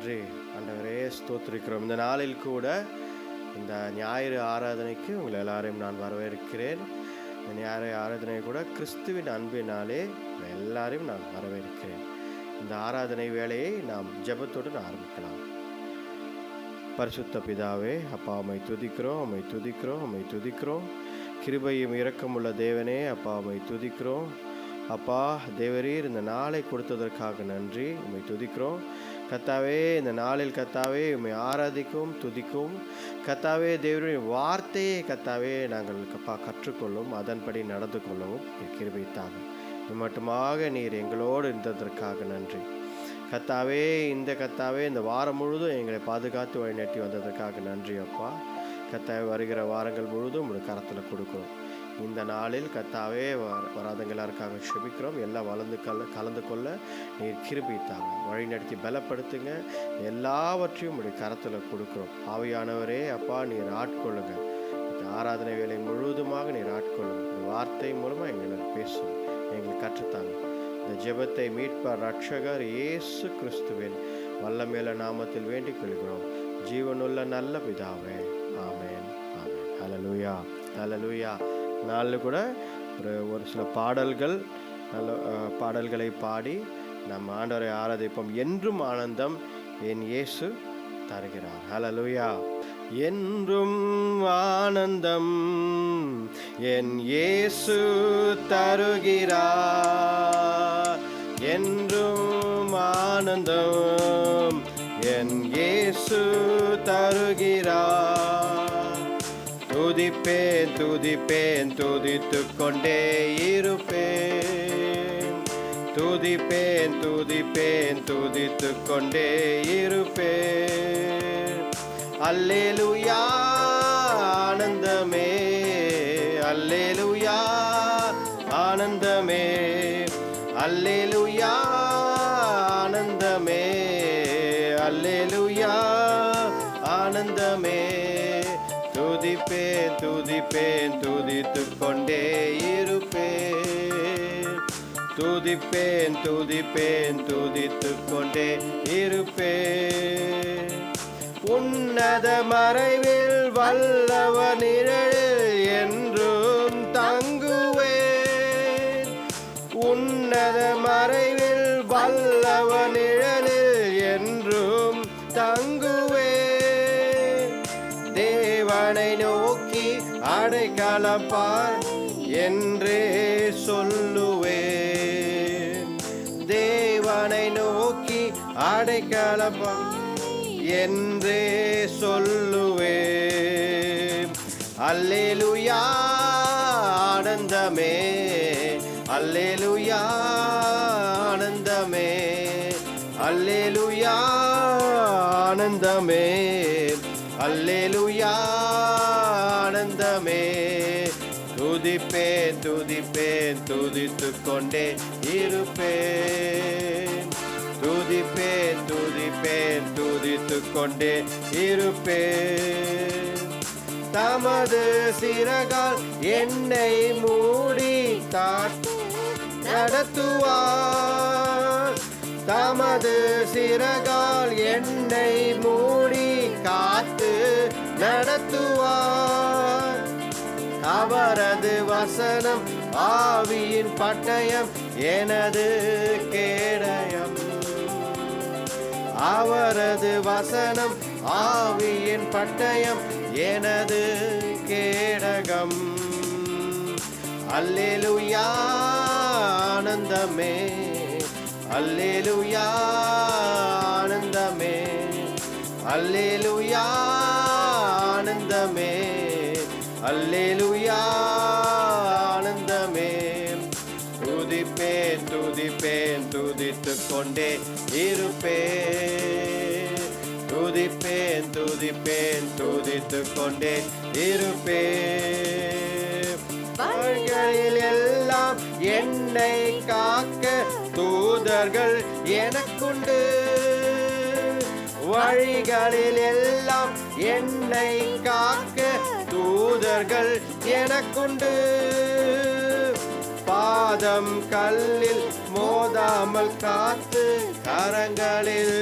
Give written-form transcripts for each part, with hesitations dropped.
நன்றி ஆண்டவரே, ஸ்தோத்திரிக்கிறோம். இந்த நாளில் கூட இந்த ஞாயிறு ஆராதனைக்கு உங்களை எல்லாரையும் நான் வரவேற்கிறேன். இந்த ஞாயிறு ஆராதனை கூட கிறிஸ்துவின் அன்பினாலே எல்லாரையும் நான் வரவேற்கிறேன். இந்த ஆராதனை வேலையை நாம் ஜெபத்தோடு ஆரம்பிக்கலாம். பரிசுத்த பிதாவே, அப்பா உம்மை துதிக்கிறோம், உம்மை துதிக்கிறோம், உம்மை துதிக்கிறோம். கிருபையும் இரக்கமுள்ள தேவனே, அப்பா உம்மை துதிக்கிறோம். அப்பா தேவரீர், இந்த நாளை கொடுத்ததற்காக நன்றி, உம்மை துதிக்கிறோம். கர்த்தாவே, இந்த நாளில் கர்த்தாவே உம்மை ஆராதிக்கும் துதிக்கும். கர்த்தாவே தேவரின் வார்த்தையை கர்த்தாவே நாங்கள் கற்றுக்கொள்ளும், அதன்படி நடந்து கொள்ளவும் கிருபை தாரும். மட்டுமாக நீர் எங்களோடு இருந்ததற்காக நன்றி. கர்த்தாவே, இந்த வாரம் முழுதும் எங்களை பாதுகாத்து வழிநடத்தி வந்ததற்காக நன்றி அப்பா. கர்த்தாவே, வருகிற வாரங்கள் முழுதும் உங்களுடைய கரத்தில் கொடுக்கிறோம். இந்த நாளில் கர்த்தாவே வராதவங்க எல்லாருக்காக செபிக்கிறோம். எல்லாம் கலந்து கொள்ள நீர் கிருபை தாங்க, வழிநடத்தி பலப்படுத்துங்க. எல்லாவற்றையும் உங்களுடைய கரத்தில் கொடுக்குறோம். ஆவியானவரே அப்பா, நீர் ஆட்கொள்ளுங்க. இந்த ஆராதனை வேலை முழுவதுமாக நீர் ஆட்கொள்ளுங்க. இந்த வார்த்தை மூலமாக எங்களுக்கு பேசும், எங்களுக்கு கற்றுத்தாங்க. இந்த ஜெபத்தை மீட்பர் ரட்சகர் இயேசு கிறிஸ்துவின் வல்லமேல நாமத்தில் வேண்டிக் கொள்கிறோம், ஜீவனுள்ள நல்ல பிதாவே. ஆமேன், ஆமேன். ஹல்லேலூயா, ஹல்லேலூயா. நாளில் கூட ஒரு சில பாடல்களை பாடி நம்ம ஆண்டவரை ஆராதிப்போம். என்றும் ஆனந்தம் என் இயேசு தருகிறார். ஹல்லேலூயா. என்றும் ஆனந்தம் என் இயேசு தருகிறார். என்றும் ஆனந்தம் என் இயேசு தருகிறார். துதிப்பேன் துதிப்பேன் துதித்துக் கொண்டே இருப்பேன். துதிப்பேன் துதிப்பேன் துதித்துக் கொண்டே இருப்பேன். அல்லேலூயா ஆனந்தமே, அல்லேலூயா ஆனந்தமே, அல்லேலூயா ஆனந்தமே, அல்லேலூயா ஆனந்தமே. துதிப்பேன் துதிப்பேன் துதித்துக் கொண்டே இருப்பேன். துதிப்பேன் துதிப்பேன் துதித்துக் கொண்டே இருப்பேன். உன்னத மறைவில் வல்லவ நிழலில் என்றும் தங்குவேன். உன்னத மறைவில் வல்லவ நிழலில் என்றும் தங்குவேன். தேவனை நோக்கி அடைக்கலப்பார் என்றே சொல்லுவேன். தேவனை நோக்கி அடைக்கலப்பார் என்றே சொல்லுவேன். அல்லேலூயா ஆனந்தமே, அல்லேலூயா ஆனந்தமே, அல்லேலூயா ஆனந்தமே, அல்லேலூயா ஆனந்தமே. துதிப்பேன் துதிப்பேன் துதித்துக் கொண்டே இருப்பேன். துதிப்பேன் துதிப்பேன் துதித்துக் கொண்டே இருப்பேன். தமது சிறகால் என்னை மூடி நடத்துவார். தமது சிறகால் என்னை மூடி காத்து நடத்துவார். அவரது வசனம் ஆவியின் பட்டயம் எனது கேடயம். அவரது வசனம் ஆவியின் பட்டயம் எனது கேடகம். அல்லேலூயா ஆனந்தமே, அல்லேலூயா ஆனந்தமே, அல்லேலூயா ஆனந்தமே, அல்லேலூயா ஆனந்தமே. துதிப்பேன் துதிப்பேன் துதித்துக் கொண்டே இருப்பேன். துதிப்பேன் துதிப்பேன் துதித்துக் கொண்டே இருப்பேன். வழிகளில் எல்லாம் என்னை காக்க தூதர்கள் எனக்குண்டு. வழிகளில் எல்லாம் என்னை காக்க தூதர்கள் எனக்குண்டு. பாதம் கல்லில் மோதாமல் காத்து கரங்களில்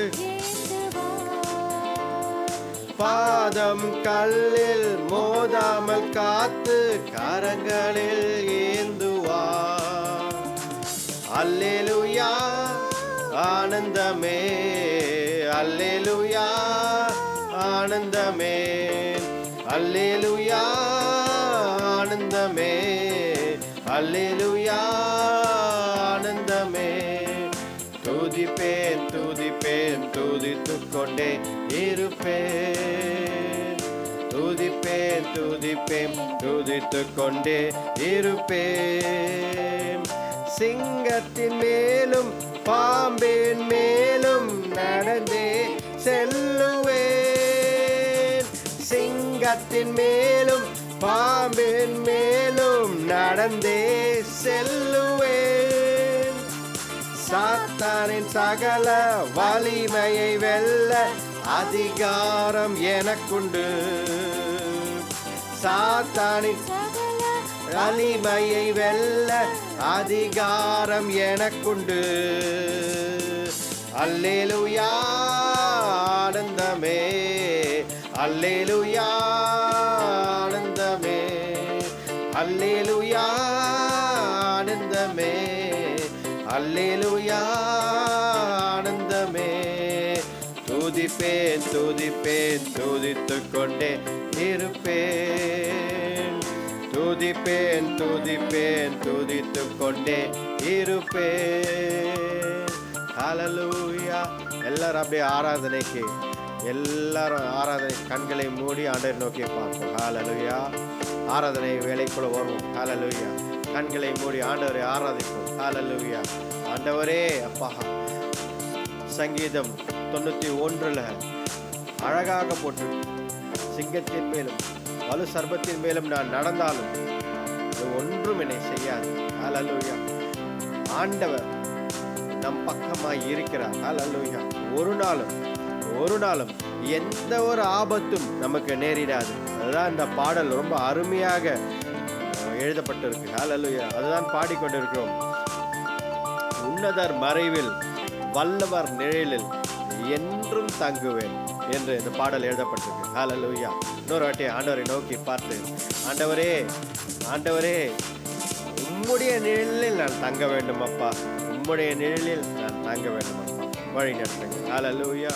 பாதம் கல்லில் மோதாமல் காத்து கரங்களில் ஏந்துவார். அல்லேலூயா ஆனந்தமே, அல்லேலூயா ஆனந்தமே, அல்லேலூயா ஆனந்தமே, அல்லேலூயா ஆனந்தமே. துதிப்பேன் துதிப்பேன் துதித்துக் கொண்டே இருப்பேன். துதிப்பேன் துதிப்பேன் துதித்துக் கொண்டே இருப்பேன். சிங்கத்தின் மேலும் பாம்பின் மேலும் நடந்தே செல்லுவேன். சிங்கத்தின் மேலும் பாம்பின் மேலும் நடந்தே செல்லுவேன். சாத்தானின் சகல வலிமையை வெல்ல அதிகாரம் எனக்குண்டு. சாத்தானின் வலிமையை வெல்ல அதிகாரம் எனக்குண்டு. அல்லேலூயா ஆனந்தமே, அல்லேலூயா ஆனந்தமே, அல்லேலூயா ஆனந்தமே, அல்லேலூயா ஆனந்தமே. துதிப்பேன் துதிப்பேன் துதித்துக் கொண்டே இருப்பேன். துதிப்பேன் துதிப்பேன் துதித்துக் கொண்டே இருப்பேன். ஹல்லேலூயா. எல்லாரும் அப்படியே ஆராதனைக்கு, எல்லாரும் ஆராதனை கண்களை மூடி ஆண்டவரை நோக்கி பார்ப்போம். ஹல்லேலூயா. ஆராதனை வேலைக்குள்ள வருவோம். ஹல்லேலூயா. கண்களை மூடி ஆண்டவரை ஆராதிப்போம். ஹல்லேலூயா. ஆண்டவரே அப்பா, சங்கீதம் 91 அழகாக போட்டு, சிங்கத்தின் மேலும் வலு சர்பத்தின் மேலும் நான் நடந்தாலும் இது ஒன்றும் என்னை செய்யாது. ஹல்லேலூயா. ஆண்டவர் நம் பக்கமாய் இருக்கிறார். ஹல்லேலூயா. ஒரு நாளும் எந்த ஒரு ஆபத்தும் நமக்கு நேரிடாது. அதுதான் இந்த பாடல் ரொம்ப அருமையாக எழுதப்பட்டிருக்கு. ஹல்லேலூயா. அதுதான் பாடிக்கொண்டிருக்கிறோம். உன்னதர் மறைவில் வல்லவர் நிழலில் என்றும் தங்குவேன் என்று இந்த பாடல் எழுதப்பட்டிருக்கு. ஹல்லேலூயா. இன்னொரு வாட்டி ஆண்டவரை நோக்கி பார்த்து, ஆண்டவரே ஆண்டவரே உம்முடைய நிழலில் நான் தங்க வேண்டும் அப்பா, உம்முடைய நிழலில் நான் தங்க வேண்டும் அப்பா, வழி நடத்துங்க. ஹல்லேலூயா.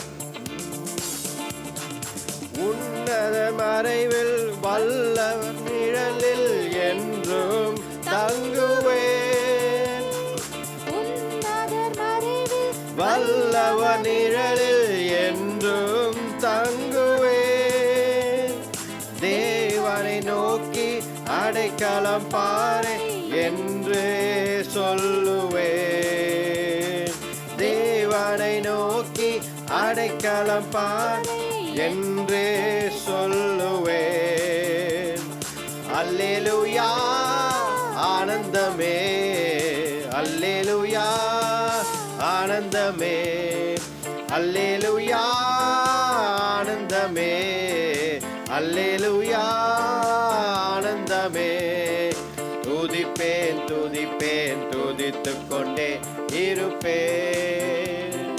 உன்னத மறைவில் வல்லவர் நிழலில் என்றும் தங்குவேன். வல்லவர் நிழலில் என்றும் தங்குவேன். தேவனை நோக்கி அடைக்கலம் பாரு என்று சொல்லுவேன். தேவனை நோக்கி அடைக்கலம் பாரு என்று சொல்லுவேன். அல்லேலூயா ஆனந்தமே, அல்லேலூயா ஆனந்தமே, அல்லேலூயா ஆனந்தமே, அல்லேலூயா ஆனந்தமே. துதிப்பேன் துதிப்பேன் துதித்துக் கொண்டே இருப்பேன்.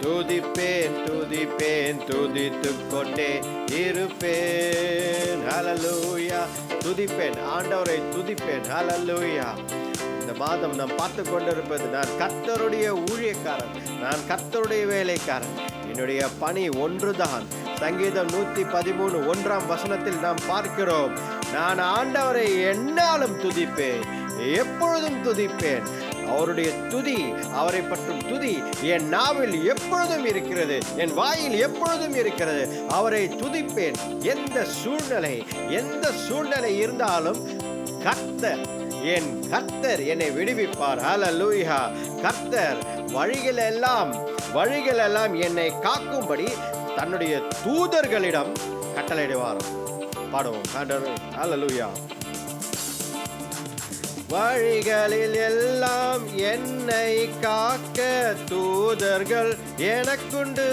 துதிப்பேன் துதிப்பேன் துதித்துக் கொண்டே இருப்பேன். ஹல்லேலூயா. துதிப்பேன், ஆண்டவரை துதிப்பேன். ஹல்லேலூயா. இந்த மாதம் நாம் பார்த்து கொண்டிருப்பது, நான் கர்த்தருடைய ஊழியக்காரன், நான் கர்த்தருடைய வேலைக்காரன், என்னுடைய பணி ஒன்றுதான். சங்கீதம் 113 1ஆம் வசனத்தில் நாம் பார்க்கிறோம், நான் ஆண்டவரை எந்நாளும் துதிப்பேன், எப்பொழுதும் துதிப்பேன். அவருடைய துதி, அவரை பற்றும் துதி என் நாவில் எப்பொழுதும் இருக்கிறது, என் வாயில் எப்பொழுதும் இருக்கிறது. அவரை துதிப்பேன். எந்த சூழ்நிலை இருந்தாலும் கர்த்தர், என் கர்த்தர் என்னை விடுவிப்பார். ஹல்லேலூயா. கர்த்தர் வழிகள் எல்லாம் என்னை காக்கும்படி தன்னுடைய தூதர்களிடம் கட்டளையிடுவார். பாடுவோம். ஹல்லேலூயா. வழிகளில் எல்லாம் என்னை காக்க தூதர்கள் எனக்குண்டு.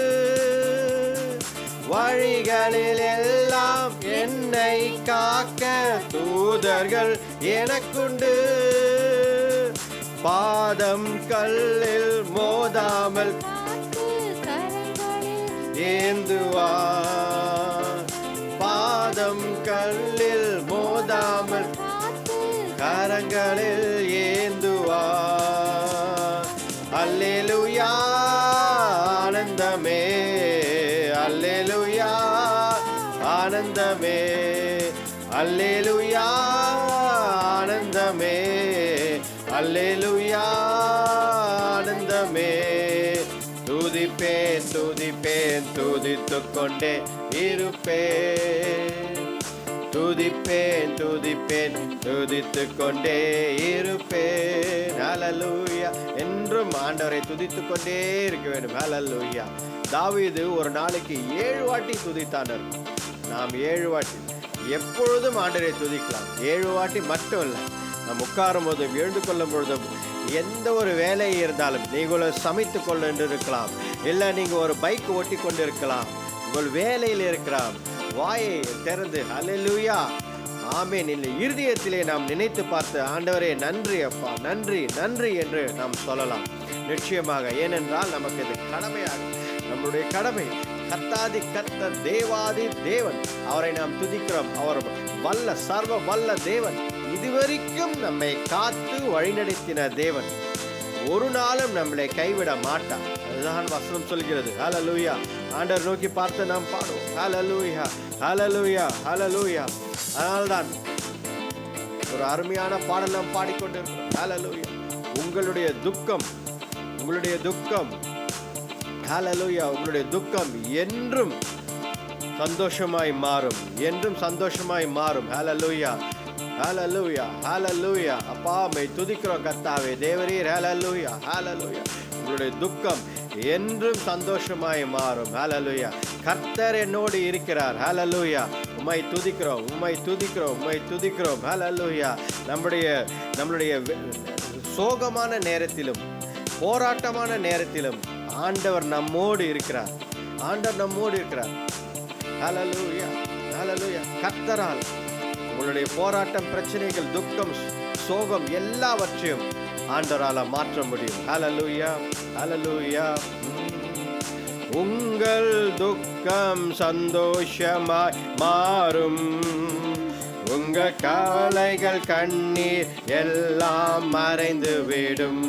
வழிகளில் எல்லாம் என்னை காக்க தூதர்கள் எனக்குண்டு. பாதம் கல்லில் மோதாமல் ஏந்துவார். பாதம் கல்லில் மோதாமல் கரங்களில் ஏந்துவார். அல்லேலூயா ஆனந்தமே, அல்லேலூயா ஆனந்தமே, அல்லேலூயா ஆனந்தமே, அல்லேலூயா ஆனந்தமே. துதிப்பேன் துதிப்பேன் துதித்துக் கொண்டே இருப்பேன், துதிப்பேன் துதிப்பேன் துதித்துக் கொண்டே இருப்பேன். ஹல்லேலூயா. என்றும் ஆண்டவரை துதித்துக் கொண்டே இருக்க வேண்டும். ஹல்லேலூயா. தாவீது ஒரு நாளைக்கு 7 வாட்டி துதித்தான். நாம் 7 வாட்டி எப்பொழுதும் ஆண்டவரை துதிக்கலாம். 7 வாட்டி மட்டும் இல்லை, நாம் உட்காரும் போதும் எழுந்து கொள்ளும் பொழுதும் எந்த ஒரு வேலை இருந்தாலும், நீங்கள் சமைத்து கொண்டு இருக்கலாம், இல்லை நீங்கள் ஒரு பைக் ஓட்டி கொண்டு இருக்கலாம், உங்கள் வேலையில் இருக்கலாம், வாயை திறந்து ஹல்லேலூயா ஆமென் இல்லை இருதயத்திலே நாம் நினைத்து பார்த்து ஆண்டவரே நன்றி அப்பா, நன்றி நன்றி என்று நாம் சொல்லலாம். நிச்சயமாக, ஏனென்றால் நமக்கு இது கடமையாகும், நம்முடைய கடமை. கர்த்தாதி கர்த்தர் தேவாதி தேவன், அவரை நாம் துதிக்கிறோம். அவர் வல்ல சர்வ வல்ல தேவன், இதுவரைக்கும் நம்மை காத்து வழிநடத்தின தேவன், ஒரு நாளும் நம்மளை கைவிட மாட்டார். அதுதான் வசனம் சொல்கிறது. ஹல்லேலூயா. ஆண்டவர் நோக்கி பார்த்து நாம் பாடுவோம். ஹல்லேலூயா ஹல்லேலூயா ஹல்லேலூயா. அதனால்தான் ஒரு அருமையான பாடல் நாம் பாடிக்கொண்டிருக்கிறோம். ஹல்லேலூயா. உங்களுடைய துக்கம், உங்களுடைய துக்கம், ஹல்லேலூயா, உங்களுடைய துக்கம் என்றும் சந்தோஷமாய் மாறும், என்றும் சந்தோஷமாய் மாறும். ஹல்லேலூயா ஹல்லேலூயா ஹல்லேலூயா. அப்பா மை துதிக்கிறோம் கர்த்தாவே தேவரீர். ஹல்லேலூயா ஹல்லேலூயா. உங்களுடைய துக்கம் என்றும் சந்தோஷமாய் மாறும். ஹல்லேலூயா. கர்த்தர் என்னோடு இருக்கிறார். ஹல்லேலூயா. உம்மை துதிக்கிறோம், உம்மை துதிக்கிறோம், உம்மை துதிக்கிறோம். ஹல்லேலூயா. நம்முடைய சோகமான நேரத்திலும் போராட்டமான நேரத்திலும் ஆண்டவர் நம்மோடு இருக்கிறார். ஆண்டவர் நம்மோடு இருக்கிறார். ஹல்லேலூயா ஹல்லேலூயா. கர்த்தரால் உங்களுடைய போராட்டம், பிரச்சனைகள், துக்கம், சோகம் எல்லாவற்றையும் ஆண்டவரால மாற்ற முடியும். ஹல்லேலூயா ஹல்லேலூயா. உங்கள் துக்கம் சந்தோஷமாய் மாறும், உங்க கவலைகள் கண்ணீர் எல்லாம் மறைந்து விடும்.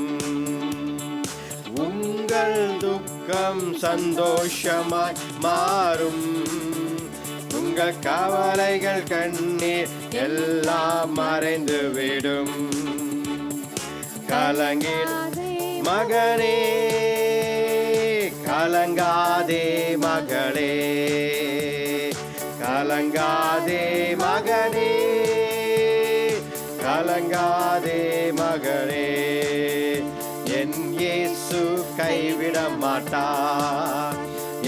உங்கள் துக்கம் சந்தோஷமாய் மாறும், உங்கள் கவலைகள் கண்ணீர் எல்லாம் மறைந்து விடும். கலங்கிடாதே மகனே, கலங்காதே மகளே, கலங்காதே மகனே, கலங்காதே மகளே. என் இயேசு கைவிட மாட்டார்,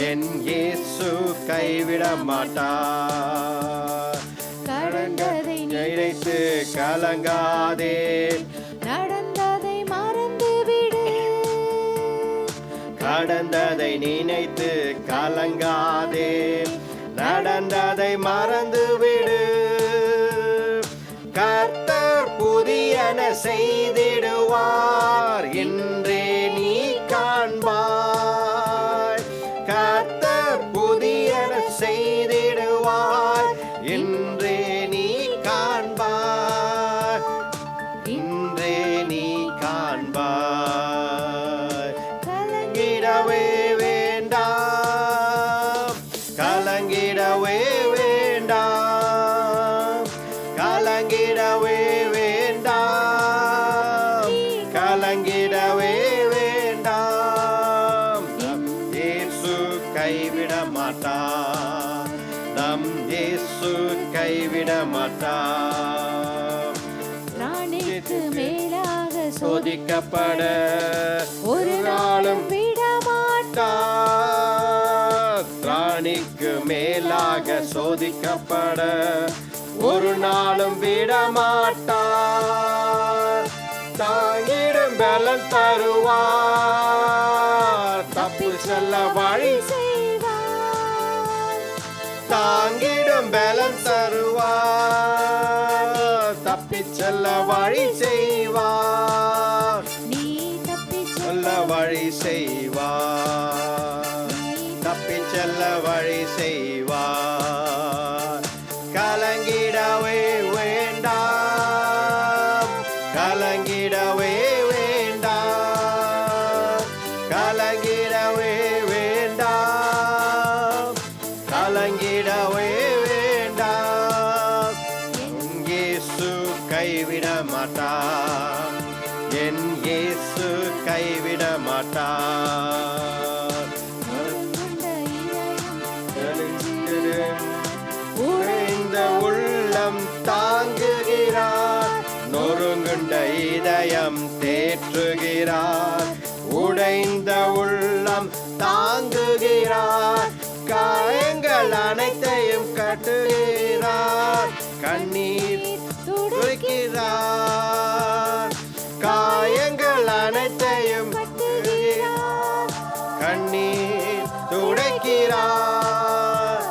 என் இயேசு கைவிட மாட்டார். கடந்ததை நினைத்து கலங்காதே, நடந்ததை மறந்துவிடு. கடந்ததை நினைத்து கலங்காதே, நடந்ததை மறந்துவிடு. கர்த்தர் புதியன செய்திடுவார், இன்றே நீ காண்பாய். கர்த்தர் புதியன செய்திடுவார், இன்றே நீ காண்பாய், இன்றே நீ காண்பாய். கலங்கிடவே வேண்டாம், கலங்கிடவே வேண்டாம், கலங்கிடவே வேண்டாம், கலங்கிடவே வேண்டாம். இயேசு கைவிட மாட்டார், நம் இயேசு கைவிட மாட்டார். ராணிக்கு மேலாக சோதிக்கப்பட ஒரு நாளும் விட மாட்டார். ராணிக்கு மேலாக சோதிக்கப்பட ஒரு நாளும் விட மாட்டார். தாங்கிடும் பலன் தருவார், தப்பு செல்ல வழி செய்வார். தாங்கிடும் பலன் தருவார், தப்பி செல்ல வழி செய்வார். நீ தப்பி செல்ல வழி செய்வார், தப்பி செல்ல வழி செய்வார். கலங்கிடவே வேண்டாம், கலங்கிடவே வேண்டாம், கலங்கிடவே வேண்டாம். இயேசு கைவிட மாட்டார், என் இயேசு கைவிட மாட்டார். உடைந்த உள்ளம் தாங்குகிறார், நொறுங்குண்ட இதயம் தேற்றுகிறார். உடைந்த உள்ளம் தாங்குகிறார், காயங்கள் அனைத்தையும் கட்டுகிறார். கண்ணீர் துடைக்கிறார், காயங்கள் அனைத்தையும் கண்ணீர் துடைக்கிறார்,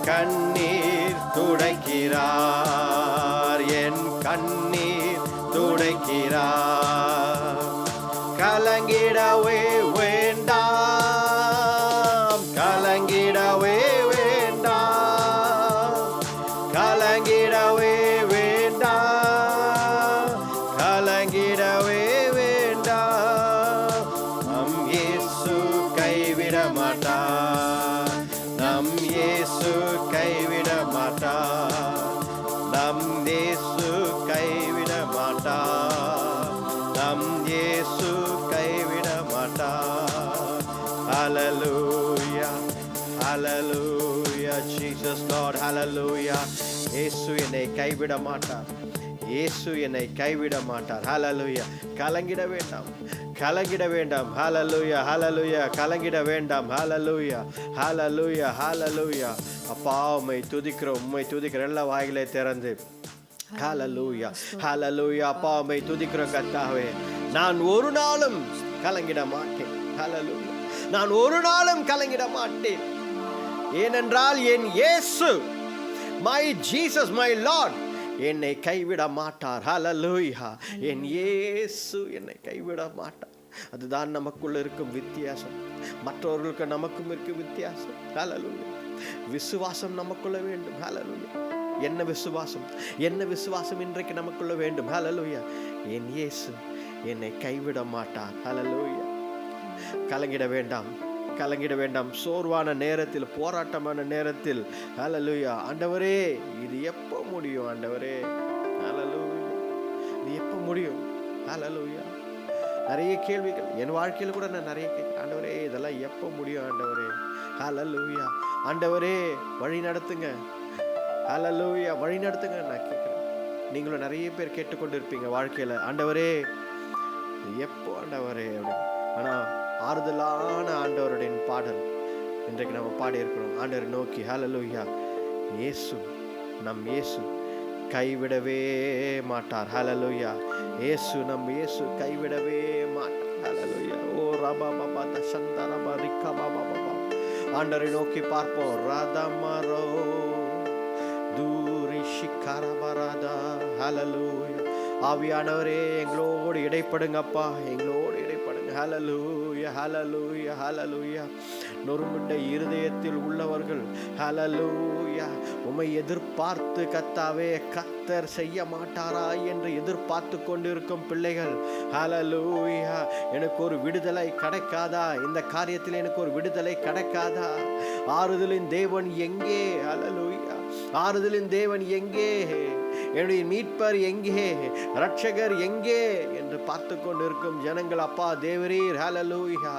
கண்ணீர் துடைக்கிறார், என் கண்ணீர் துடைக்கிறார். கலங்கிடவே வேண்டாம், கலங்கிடவே வேண்டாம், கலங்கிடவே வேண்டாம், கலங்கிடவே வேண்டாம். நம் இயேசு கைவிட மாட்டார், நம் இயேசு கைவிட மாட்டார், நம் இயேசு கைவிட மாட்டார், நம் இயேசு கைவிட மாட்டார். Hallelujah, hallelujah, Jesus Lord, hallelujah. இயேசு என்னை கைவிட மாட்டார், இயேசு என்னை கைவிட மாட்டார். ஹalleluya. கலங்கிட வேண்டாம், கலங்கிட வேண்டாம். ஹalleluya, ஹalleluya, கலங்கிட வேண்டாம். ஹalleluya, ஹalleluya, ஹalleluya. அப்பா உம்மை துதிக்கிறோம், உம்மை துதிக்கிற எல்லா வாய்களை திறந்து ஹalleluya, ஹalleluya. அப்பா உம்மை துதிக்கிறோம் கர்த்தாவே. நான் ஒரு நாளும் கலங்கிட மாட்டேன். ஹalleluya, நான் ஒரு நாளும் கலங்கிட மாட்டேன். ஏனென்றால் என் இயேசு, my Jesus, my Lord, என்னை கைவிட மாட்டார். ஹalleluya, என் இயேசு என்னை கைவிட மாட்டார். அதுதான் நமக்குள்ள இருக்கும் வித்தியாசம், மற்றவர்களுக்கு நமக்கும் இருக்கும் வித்தியாசம். ஹalleluya, விசுவாசம் நமக்குள்ள வேண்டும். ஹalleluya, என்ன விசுவாசம், என்ன விசுவாசம் இன்றைக்கு நமக்குள்ள வேண்டும். ஹalleluya, என் இயேசு என்னை கைவிட மாட்டார். ஹalleluya, கலங்கிட வேண்டாம், கலங்கிட வேண்டாம். சோர்வான நேரத்தில், போராட்டமான நேரத்தில் ஹalleluya, ஆண்டவரே இது எப்போ முடியும் ஆண்டவரே, ஹalleluya, இது எப்போ முடியும். ஹalleluya, நிறைய கேள்விகள் என் வாழ்க்கையில் கூட நான் நிறைய கேட்கிறேன். ஆண்டவரே இதெல்லாம் எப்போ முடியும் ஆண்டவரே. ஹalleluya, ஆண்டவரே வழி நடத்துங்க. ஹalleluya, வழி நடத்துங்க நான் கேட்கிறேன். நீங்களும் நிறைய பேர் கேட்டுக்கொண்டு இருப்பீங்க வாழ்க்கையில், ஆண்டவரே எப்போ ஆண்டவரே அப்படின்னு. ஆனால் ஆறுதலான ஆண்டவருடைய பாடல் இன்றைக்கு நம்ம பாடி இருக்கிறோம். ஆண்டவரை நோக்கி ஹalleluya, இயேசு, நம் இயேசு கைவிடவே மாட்டார். ஹalleluya, இயேசு, நம் இயேசு கைவிடவே மாட்டார். ஹalleluya, ஓ ரபா பாபா தசந்தர பரிகா பாபா பாபா. ஆண்டவரை நோக்கி பார்ப்போம். ராதமரோ தூரி ஷிகரபரதா. ஹalleluya, ஆவியானவரே எங்களோடு இடைப்படுங்கப்பா, எங்களோடு இடைப்படுங்க. ஹalleluya, ஹalleluya, ஹalleluya. நொறுங்குண்ட இருதயத்தில் உள்ளவர்கள் ஹalleluya, உம்மை எதிர்பார்த்து கர்த்தாவே கர்த்தர் செய்ய மாட்டாரா என்று எதிர்பார்த்து கொண்டிருக்கும் பிள்ளைகள் ஹalleluya, எனக்கு ஒரு விடுதலை கிடைக்காதா, இந்த காரியத்தில் எனக்கு ஒரு விடுதலை கிடைக்காதா, ஆறுதலின் தேவன் எங்கே, ஹalleluya, ஆறுதலின் தேவன் எங்கே, என்னுடைய மீட்பர் எங்கே, ரட்சகர் எங்கே என்று பார்த்து கொண்டிருக்கும் ஜனங்கள் அப்பா தேவரீர் ஹalleluya,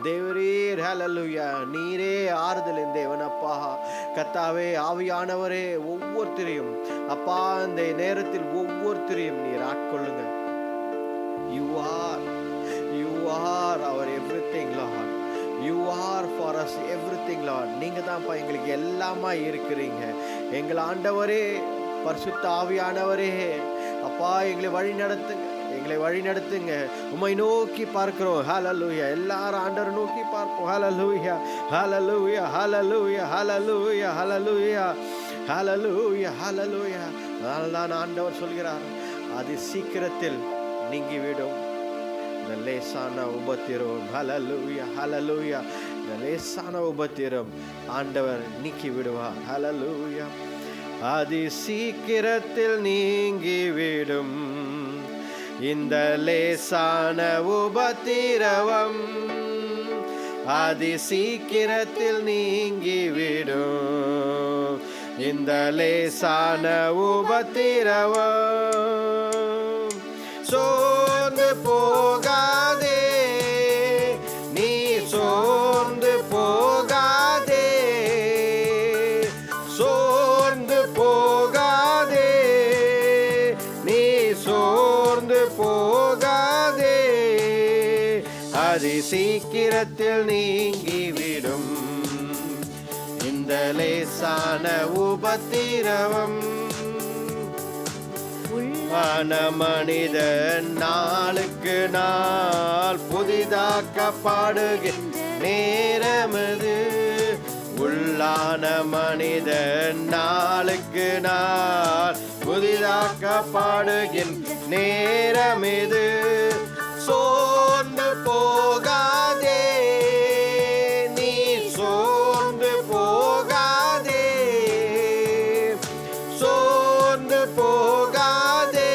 தேவரீர் ஹalleluya, நீரே ஆறுதலின் தேவன் அப்பா. கர்த்தாவே ஆவியானவரே ஒவ்வொருத்தரையும் அப்பா இந்த நேரத்தில் ஒவ்வொருத்தரையும் நீர் ஆட்கொள்ளுங்க. You are our everything Lord, you are for us everything Lord. நீங்க தான்ப்பா எங்களுக்கு எல்லாமா இருக்கிறீங்க. எங்கள் ஆண்டவரே பரிசுத்த ஆவியானவரே அப்பா எங்களை வழி நடத்துங்க, எங்களை வழி நடத்துங்க. உம்மை நோக்கி பார்க்கிறோம். ஹalleluya, எல்லாரும் ஆண்டவரை நோக்கி பார்ப்போம். ஹalleluya, ஹalleluya, ஹalleluya, ஹalleluya, ஹalleluya, ஹalleluya, ஹalleluya. அதனால்தான் ஆண்டவர் சொல்கிறார், அது சீக்கிரத்தில் நீங்கிவிடும் இந்த லேசான உபத்திரம். ஹalleluya, ஹalleluya, இந்த லேசான உபத்திரம் ஆண்டவர் நீக்கி விடுவார். ஹalleluya, அது சீக்கிரத்தில் நீங்கிவிடும் இந்த லேசான உபத்திரவம் அதி சீக்கிரத்தில் நீங்கிவிடும். இந்த லேசான உபத்திரவம் சோர்ந்து போகாதே, நீ சோர்ந்து போகாதே, சோர்ந்து போகாதே, நீ சோர்ந்து போகாதே, அதி சீக்கிரத்தில் நீங்கிவிடும். இந்த லேசான உபத்திரவம் உள்ளான மனிதன் நாளுக்கு நாள் புதிதாக்கப்படுகின்ற நேரமது. உள்ளான மனிதன் நாளுக்கு நாள் புதிதாக்கப்படுகின்ற நேரமிது. சோர்ந்து போகாதே, நீ சோர்ந்து போகாதே, சோர்ந்து போகாதே,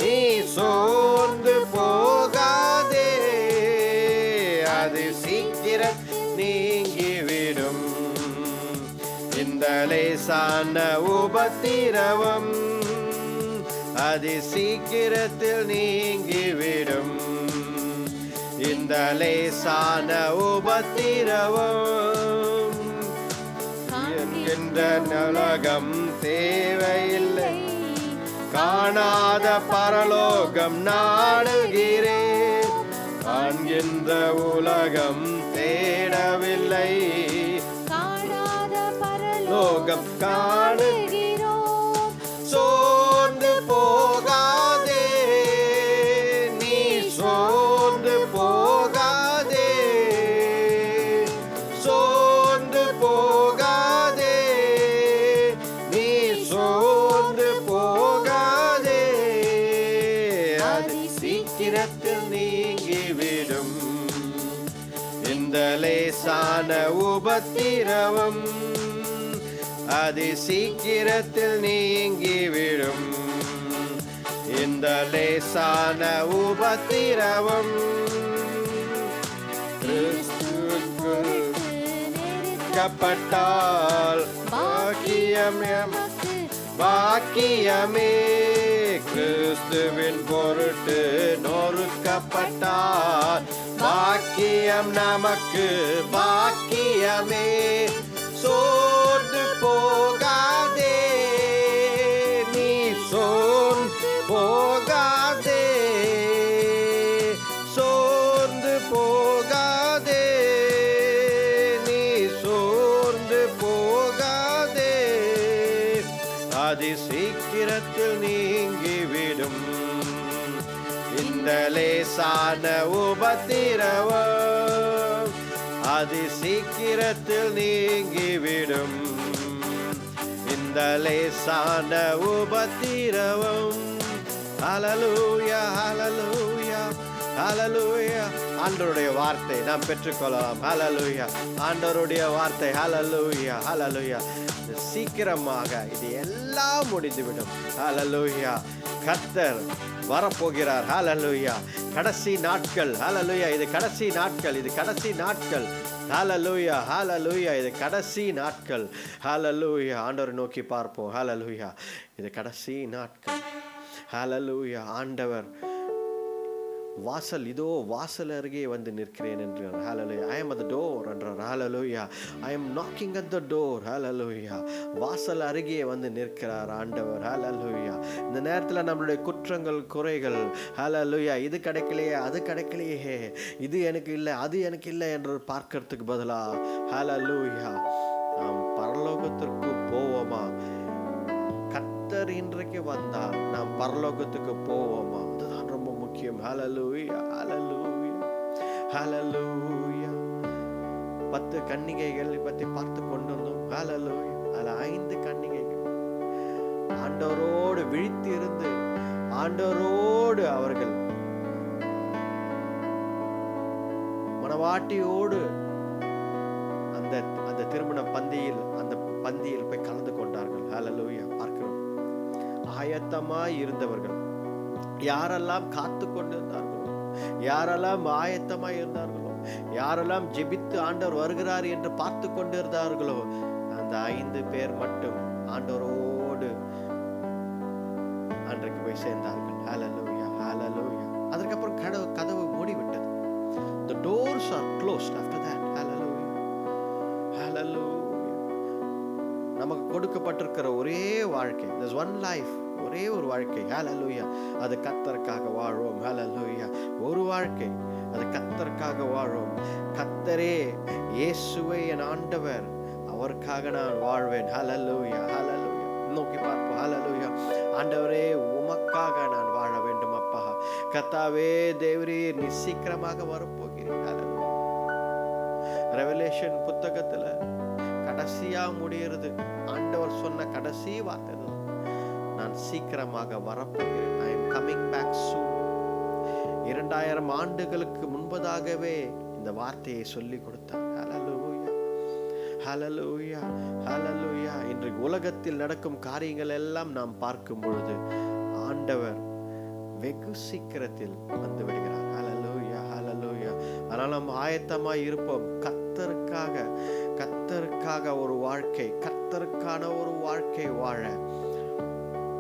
நீ சோர்ந்து போகாதே, அது சீக்கிரம் நீங்கிவிடும். இந்த லேசான உபத்திரவம் அதி சீக்கிரத்தில் நீங்கிவிடும். இந்த லேசான உபத்திரவம் என்கின்ற நலகம் தேவையில்லை, காணாத பரலோகம் நாடுகிறேன். காண்கின்ற உலகம் தேடவில்லை, காணாத பரலோகம் காணுகிறோம். சோர்ந்து போகாதே, நீ சோர்ந்து போகாதே, சோர்ந்து போகாதே, நீ சோர்ந்து போகாதே, அது சீக்கிரத்தில் நீங்கிவிடும். இந்த லேசான உபத்திரவம் அதி சீக்கிரத்தில் நீங்கிவிடும். இந்த லேசான உபத்திரவம் கிறிஸ்துவுக்குள் நெருக்கப்பட்டால் பாக்கியமே, பாக்கியமே. கிறிஸ்துவின் பொருட்டு நொறுக்கப்பட்டால் பாக்கியம் நமக்கு, பாக்கியமே. சோர்ந்து போகாதே, நீ சோர்ந்து போகாதே, சோர்ந்து போகாதே, நீ சோர்ந்து போகாதே, அதி சீக்கிரத்தில் நீங்கிவிடும். இந்த லேசான உபத்திரவம் அதி சீக்கிரத்தில் நீங்கிவிடும். இந்த லேசான உபத்திரவம். ஹல்லேலூயா, ஹல்லேலூயா, ஹல்லேலூயா. ஆண்டவருடைய வார்த்தை நாம் பெற்றுக்கொள்ளலாம். ஹல்லேலூயா, ஆண்டவருடைய வார்த்தை. ஹல்லேலூயா, ஹல்லேலூயா. சீக்கிரமாக இது எல்லாம் முடிந்துவிடும். ஹல்லேலூயா. கர்த்தர் வரப்போகிறார். ஹல்லேலூயா. கடைசி நாட்கள். ஹல்லேலூயா. இது கடைசி நாட்கள், இது கடைசி நாட்கள். ஹல்லேலூயா, ஹல்லேலூயா. இது கடைசி நாட்கள். ஹல்லேலூயா. ஆண்டவரை நோக்கி பார்ப்போம். ஹல்லேலூயா. இது கடைசி நாட்கள். ஹல்லேலூயா. ஆண்டவர் வாசல், இதோ வாசல் அருகே வந்து நிற்கிறேன் என்றார். ஹல்லேலூயா. I am at the door என்றார். ஹல்லேலூயா. I am knocking at the door. ஹல்லேலூயா. வாசல் அருகே வந்து நிற்கிறார் ஆண்டவர். ஹல்லேலூயா. இந்த நேரத்தில் நம்மளுடைய குற்றங்கள், குறைகள், ஹல்லேலூயா, இது கிடைக்கலையே, அது கிடைக்கலையே, இது எனக்கு இல்லை, அது எனக்கு இல்லை என்று பார்க்கறதுக்கு பதிலா ஹல்லேலூயா நாம் பரலோகத்திற்கு போவோமா? கர்த்தர் இன்றைக்கு வந்தால் நாம் பரலோகத்துக்கு போவோமா? அதுதான் ரொம்ப முக்கியம். ஹல்லேலூயா, ஹல்லேலூயா, ஹல்லேலூயா. 10 கன்னிகைகளை பற்றி பார்த்து கொண்டு வந்தோம். ஹல்லேலூயா. அதில் 5 கன்னிகைகள் ஆண்டவரோடு விழித்திருந்து ஆண்டவரோடு அவர்கள் மணவாட்டியோடு அந்த திருமண பந்தியில் போய் கலந்து கொண்டார்கள். ஹல்லேலூயா. பார்க்கிறோம், ஆயத்தமாய் இருந்தவர்கள். யாரெல்லாம் காத்து கொண்டு இருந்தார்களோ, யாரெல்லாம் ஆயத்தமாய் இருந்தார்களோ, யாரெல்லாம் ஜெபித்து ஆண்டவர் வருகிறார் என்று பார்த்து கொண்டு இருந்தார்களோ, அந்த 5 பேர் மட்டும் ஆண்டவரோடு அன்றைக்கு போய் சேர்ந்தார்கள். ஹல்லேலூயா, ஹல்லேலூயா. அதற்கப்புறம் கதவு மூடிவிட்டது. The doors are closed after that. Hallelujah, hallelujah. நமக்கு கொடுக்கப்பட்டிருக்கிற ஒரே வாழ்க்கை, there's one life, ஒரே ஒரு வாழ்க்கை. ஹல்லேலூயா. அது கர்த்தருக்காக வாழ்வோம். ஹல்லேலூயா. ஒரு வாழ்க்கை, அது கர்த்தருக்காக வாழ்வோம். கர்த்தரே இயேசுவே என் ஆண்டவர், அவருக்காக நான் வாழ்வேன். ஹல்லேலூயா, ஹல்லேலூயா. நோக்கி பார்ப்போம். ஹல்லேலூயா. ஆண்டவரே, உமக்காக நான் வாழ வேண்டும் அப்பா. கர்த்தாவே தேவரீர், நீ சீக்கிரமாக வரப்போகிறீர். ஹல்லேலூயா. ரெவலேஷன் புத்தகத்துல கடைசியா முடிகிறது. ஆண்டவர் சொன்ன கடைசி வார்த்தை, நான் சீக்கிரமாக வரப்போகிறேன். I am coming back soon. 2000 ஆண்டுகளுக்கு முன்பதாகவே இந்த வார்த்தையை சொல்லி கொடுத்தார். ஹல்லேலூயா, ஹல்லேலூயா, ஹல்லேலூயா. இன்றைக்கு உலகத்தில் நடக்கும் காரியங்கள் எல்லாம் நாம் பார்க்கும் பொழுது ஆண்டவர் வெகு சீக்கிரத்தில் வந்து விடுகிறார். ஹல்லேலூயா, ஹல்லேலூயா. அதனால நாம் ஆயத்தமாய் இருப்போம். கர்த்தருக்காக ஒரு வாழ்க்கை, கர்த்தருக்கான ஒரு வாழ்க்கை வாழ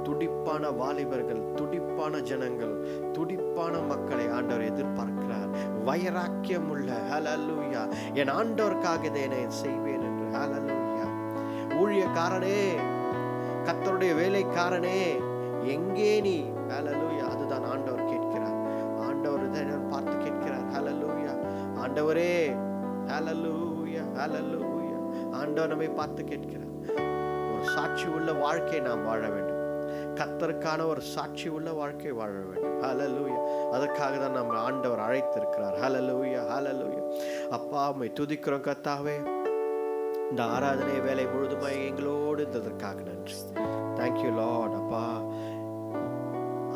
துடிப்பான வாலிபர்கள், துடிப்பான ஜனங்கள், துடிப்பான மக்களை ஆண்டவர் எதிர்பார்க்கிறார். வைராக்கியம் உள்ள, ஹல்லேலூயா, என் ஆண்டவருக்காக இதை நான் செய்வேன் என்று. ஹல்லேலூயா. ஊழியக்காரனே, கர்த்தருடைய வேலைக்காரனே, எங்கே நீ? ஹல்லேலூயா. அதுதான் ஆண்டவர் கேட்கிறார். ஆண்டவர் இதை பார்த்து கேட்கிறார். ஹல்லேலூயா. ஆண்டவரே, ஹல்லேலூயா, ஹல்லேலூயா. ஆண்டவர் நம்மை பார்த்து கேட்கிறார். ஒரு சாட்சி உள்ள வாழ்க்கை நாம் வாழ வேண்டும். கர்த்தருக்கான ஒரு சாட்சி உள்ள வாழ்க்கை வாழ வேண்டும். ஹல்லேலூயா. அதற்காக தான் நம்ம ஆண்டவர் அழைத்திருக்கிறார். ஹல்லேலூயா, ஹல்லேலூயா. அப்பா, உம்மை துதிக்கிறோம் கர்த்தாவே. இந்த ஆராதனை வேலை முழுதுமாய் எங்களோடு இருந்ததற்காக நன்றி. Thank you Lord. அப்பா